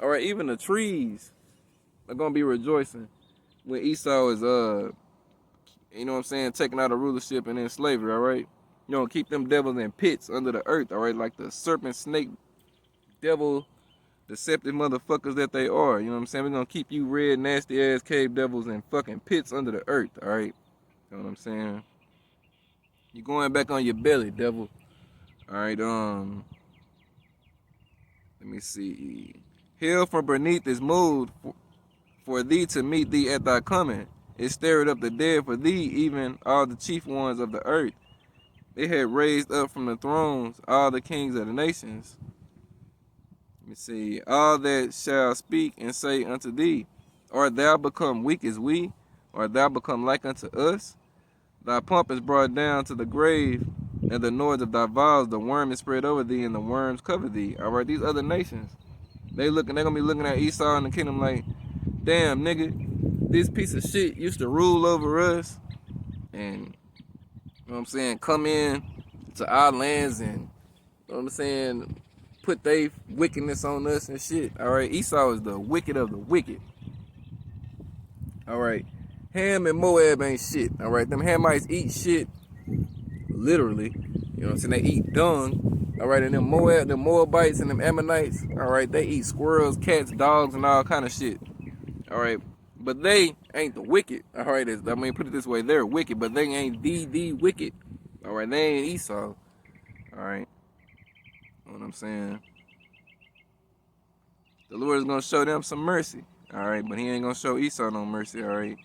All right, even the trees are going to be rejoicing when Esau is, you know what I'm saying, taken out of rulership and in slavery, all right? You know, keep them devils in pits under the earth, all right, like the serpent, snake, devil, deceptive motherfuckers that they are, you know what I'm saying? We're going to keep you red, nasty-ass cave devils in fucking pits under the earth, all right? You know what I'm saying? You're going back on your belly, devil. All right, let me see. Hell from beneath is moved for thee to meet thee at thy coming. It stirred up the dead for thee, even all the chief ones of the earth. It had raised up from the thrones all the kings of the nations. Let me see. All that shall speak and say unto thee, art thou become weak as we? Art thou become like unto us? Thy pomp is brought down to the grave, and the noise of thy vows, the worm is spread over thee, and the worms cover thee. All right, these other nations, they're gonna be looking at Esau and the kingdom like, damn, nigga, this piece of shit used to rule over us, and, you know what I'm saying, come in to our lands and, you know what I'm saying, put their wickedness on us and shit. All right, Esau is the wicked of the wicked. All right. Ham and Moab ain't shit, all right? Them Hamites eat shit, literally. You know what I'm saying? They eat dung. All right, and them Moabites and them Ammonites, all right, they eat squirrels, cats, dogs, and all kind of shit. All right, but they ain't the wicked. All right, put it this way, they're wicked, but they ain't the wicked. All right, they ain't Esau. All right, you know what I'm saying? The Lord is gonna show them some mercy. All right, but He ain't gonna show Esau no mercy. All right.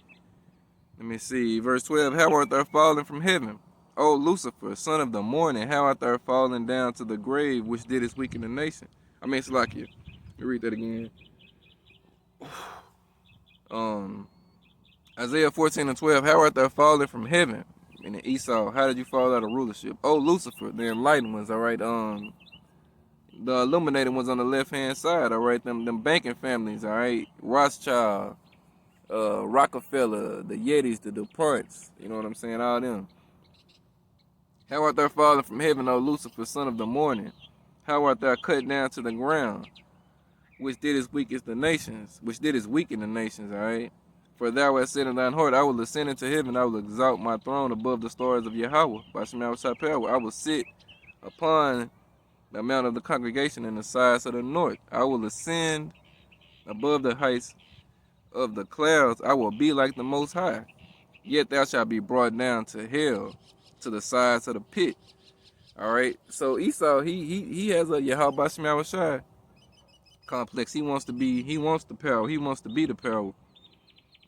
Let me see, verse 12. How art thou fallen from heaven, O Lucifer, son of the morning? How art thou fallen down to the grave, which didst weaken the nation? I mean, it's like you. Let me read that again. Isaiah 14:12. How art thou fallen from heaven? And Esau, how did you fall out of rulership? Oh, Lucifer, the enlightened ones, all right. The illuminated ones on the left hand side, all right. Them banking families, all right. Rothschild, Rockefeller, the Yetis, the DuPonts, you know what I'm saying? All them. How art thou fallen from heaven, O Lucifer, son of the morning? How art thou cut down to the ground, which didst weaken the nations, all right? For thou hast said in thine heart, I will ascend into heaven, I will exalt my throne above the stars of Yahweh. By Shema Power, I will sit upon the mount of the congregation in the sides of the north. I will ascend above the heights of the clouds. I will be like the Most High. Yet thou shalt be brought down to hell, to the sides of the pit. All right. So Esau, he has a Yahweh Shema Shai complex. He wants the power. He wants to be the power.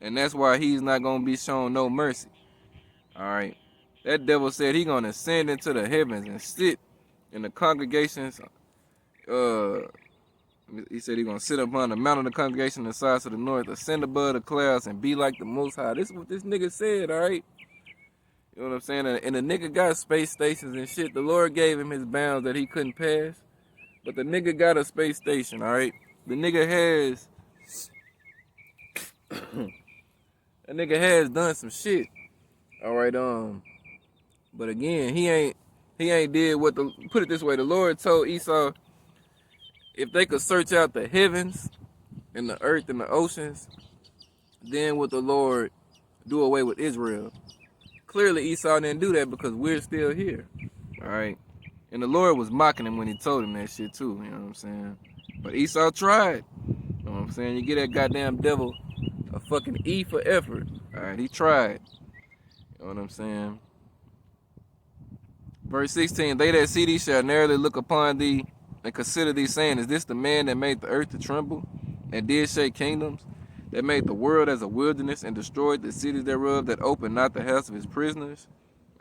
And that's why he's not going to be shown no mercy. All right. That devil said he's going to ascend into the heavens and sit in the congregations. He said he's going to sit upon the mount of the congregation in the sides of the north, ascend above the clouds, and be like the Most High. This is what this nigga said, all right? You know what I'm saying? And the nigga got space stations and shit. The Lord gave him his bounds that he couldn't pass. But the nigga got a space station, all right? The nigga has... That nigga has done some shit. All right, but again, he ain't did what put it this way, the Lord told Esau if they could search out the heavens and the earth and the oceans, then would the Lord do away with Israel. Clearly Esau didn't do that because we're still here. All right. And the Lord was mocking him when he told him that shit too, you know what I'm saying? But Esau tried. You know what I'm saying? You get that goddamn devil a fucking E for effort. All right, he tried. You know what I'm saying? Verse 16, they that see thee shall narrowly look upon thee and consider thee, saying, is this the man that made the earth to tremble and did shake kingdoms, that made the world as a wilderness and destroyed the cities thereof, that opened not the house of his prisoners?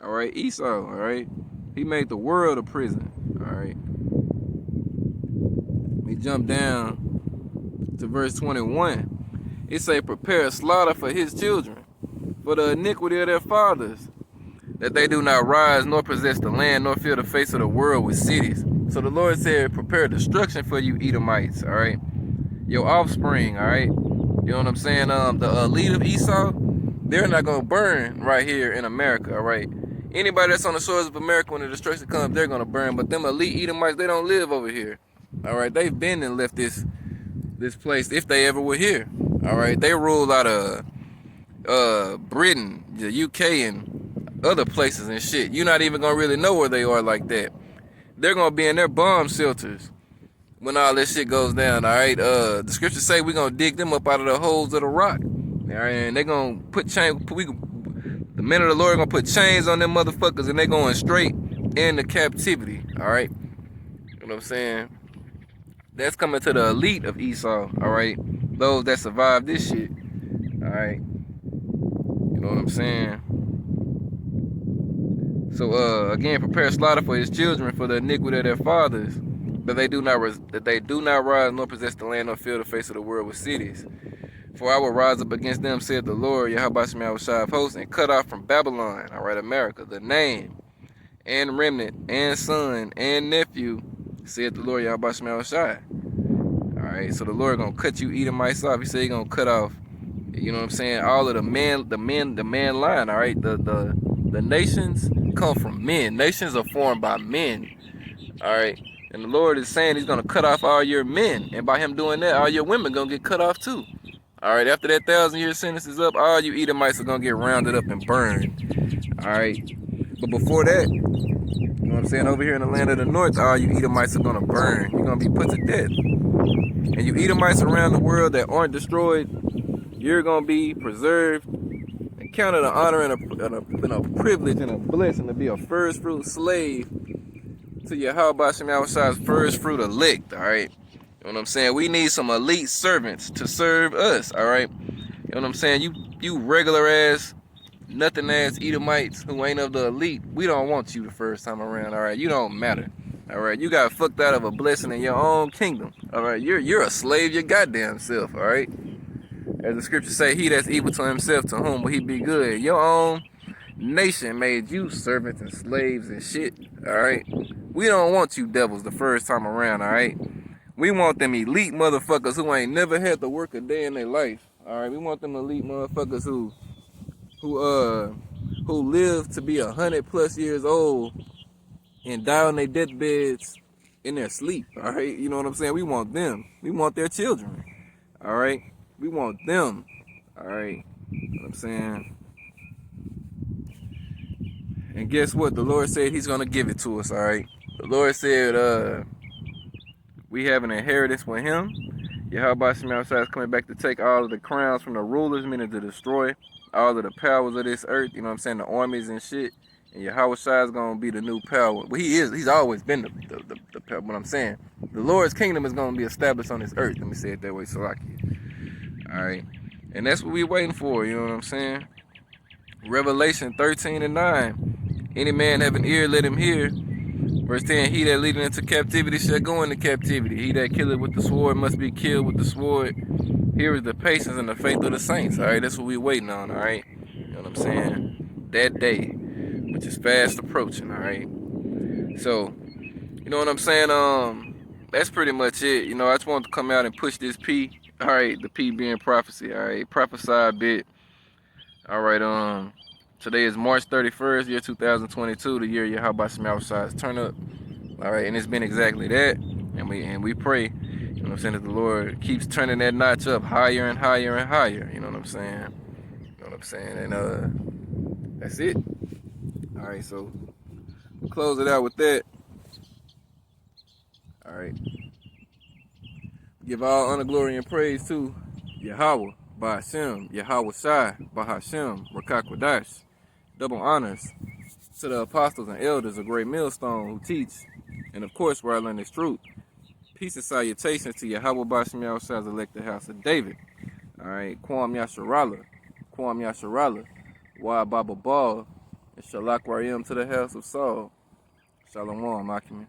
All right, Esau, all right? He made the world a prison, all right? We jump down to verse 21. It say, prepare a slaughter for his children, for the iniquity of their fathers, that they do not rise, nor possess the land, nor fill the face of the world with cities. So the Lord said, prepare destruction for you Edomites, all right? Your offspring, all right? You know what I'm saying? The elite of Esau, they're not going to burn right here in America, all right? Anybody that's on the shores of America, when the destruction comes, they're going to burn. But them elite Edomites, they don't live over here, all right? They've been and left this place, if they ever were here, all right? They ruled out of Britain, the UK, and other places and shit. You're not even going to really know where they are like that. They're going to be in their bomb shelters when all this shit goes down, all right? The scriptures say we're going to dig them up out of the holes of the rock, all right? And they're going to put the men of the Lord are going to put chains on them motherfuckers, and they're going straight into captivity, all right? You know what I'm saying? That's coming to the elite of Esau, all right? Those that survive this shit, all right? You know what I'm saying? So again, prepare slaughter for his children, for the iniquity of their fathers, that they do not rise nor possess the land nor fill the face of the world with cities. For I will rise up against them, said the Lord, Yahweh Shema Shai of hosts, and cut off from Babylon, all right, America, the name and remnant and son and nephew, said the Lord, Yahweh Shema Shai. All right, so the Lord gonna cut you Edomites off. He said he gonna cut off, you know what I'm saying, all of the man line, all right? The nations come from men. Nations are formed by men, all right? And the Lord is saying he's going to cut off all your men. And by him doing that, all your women going to get cut off too. All right, after that 1,000-year sentence is up, all you Edomites are going to get rounded up and burned. All right? But before that, you know what I'm saying, over here in the land of the north, all you Edomites are gonna burn. You're gonna be put to death. And you Edomites around the world that aren't destroyed, you're gonna be preserved and counted an honor and a privilege and a blessing to be a first fruit slave to Yahweh Shem Yahweh's first fruit elect, all right? You know what I'm saying? We need some elite servants to serve us, all right? You know what I'm saying? You regular ass, nothing ass Edomites who ain't of the elite, we don't want you the first time around, all right? You don't matter, all right? You got fucked out of a blessing in your own kingdom, all right? You're a slave your goddamn self, all right? As the scriptures say, he that's evil to himself, to whom will he be good? Your own nation made you servants and slaves and shit, all right? We don't want you devils the first time around, all right? We want them elite motherfuckers who ain't never had to work a day in their life, all right? We want them elite motherfuckers who live to be 100+ years old and die on their deathbeds in their sleep, all right? You know what I'm saying? We want them. We want their children, all right? We want them, all right? You know what I'm saying? And guess what? The Lord said he's going to give it to us, all right? The Lord said we have an inheritance with him. Yahweh Shem Yahweh is coming back to take all of the crowns from the rulers, meaning to destroy all of the powers of this earth, you know what I'm saying, the armies and shit. And Yahweh Shai is going to be the new power. Well, he's always been the power, but I'm saying, the Lord's kingdom is going to be established on this earth. Let me say it that way, Salaki. All right? And that's what we're waiting for, you know what I'm saying? Revelation 13:9. Any man have an ear, let him hear. Verse 10, he that leadeth into captivity shall go into captivity. He that killeth with the sword must be killed with the sword. Here is the patience and the faith of the saints. All right, that's what we're waiting on. All right, you know what I'm saying? That day, which is fast approaching. All right. So, you know what I'm saying? That's pretty much it. You know, I just wanted to come out and push this P. All right, the P being prophecy. All right, prophesy a bit. All right. Today is March 31st, year 2022, the year Yahweh Shem Yahweh's turn up. All right, and it's been exactly that. And we pray, you know what I'm saying, that the Lord keeps turning that notch up higher and higher and higher. You know what I'm saying? You know what I'm saying? And that's it. All right, so we'll close it out with that. All right. Give all honor, glory, and praise to Yahweh, Ba'ashem, Yahweh Shai, Bahashem, Rakakwadash. Double honors to the apostles and elders of Great Millstone who teach, and of course where I learned this truth. Peace and salutations to Yahweh Ba'ashem Yahweh's elected house of David. All right, Kwam Yasharala, Wa Baba Ball, and Shalak Rayim to the house of Saul. Shalom, Akim.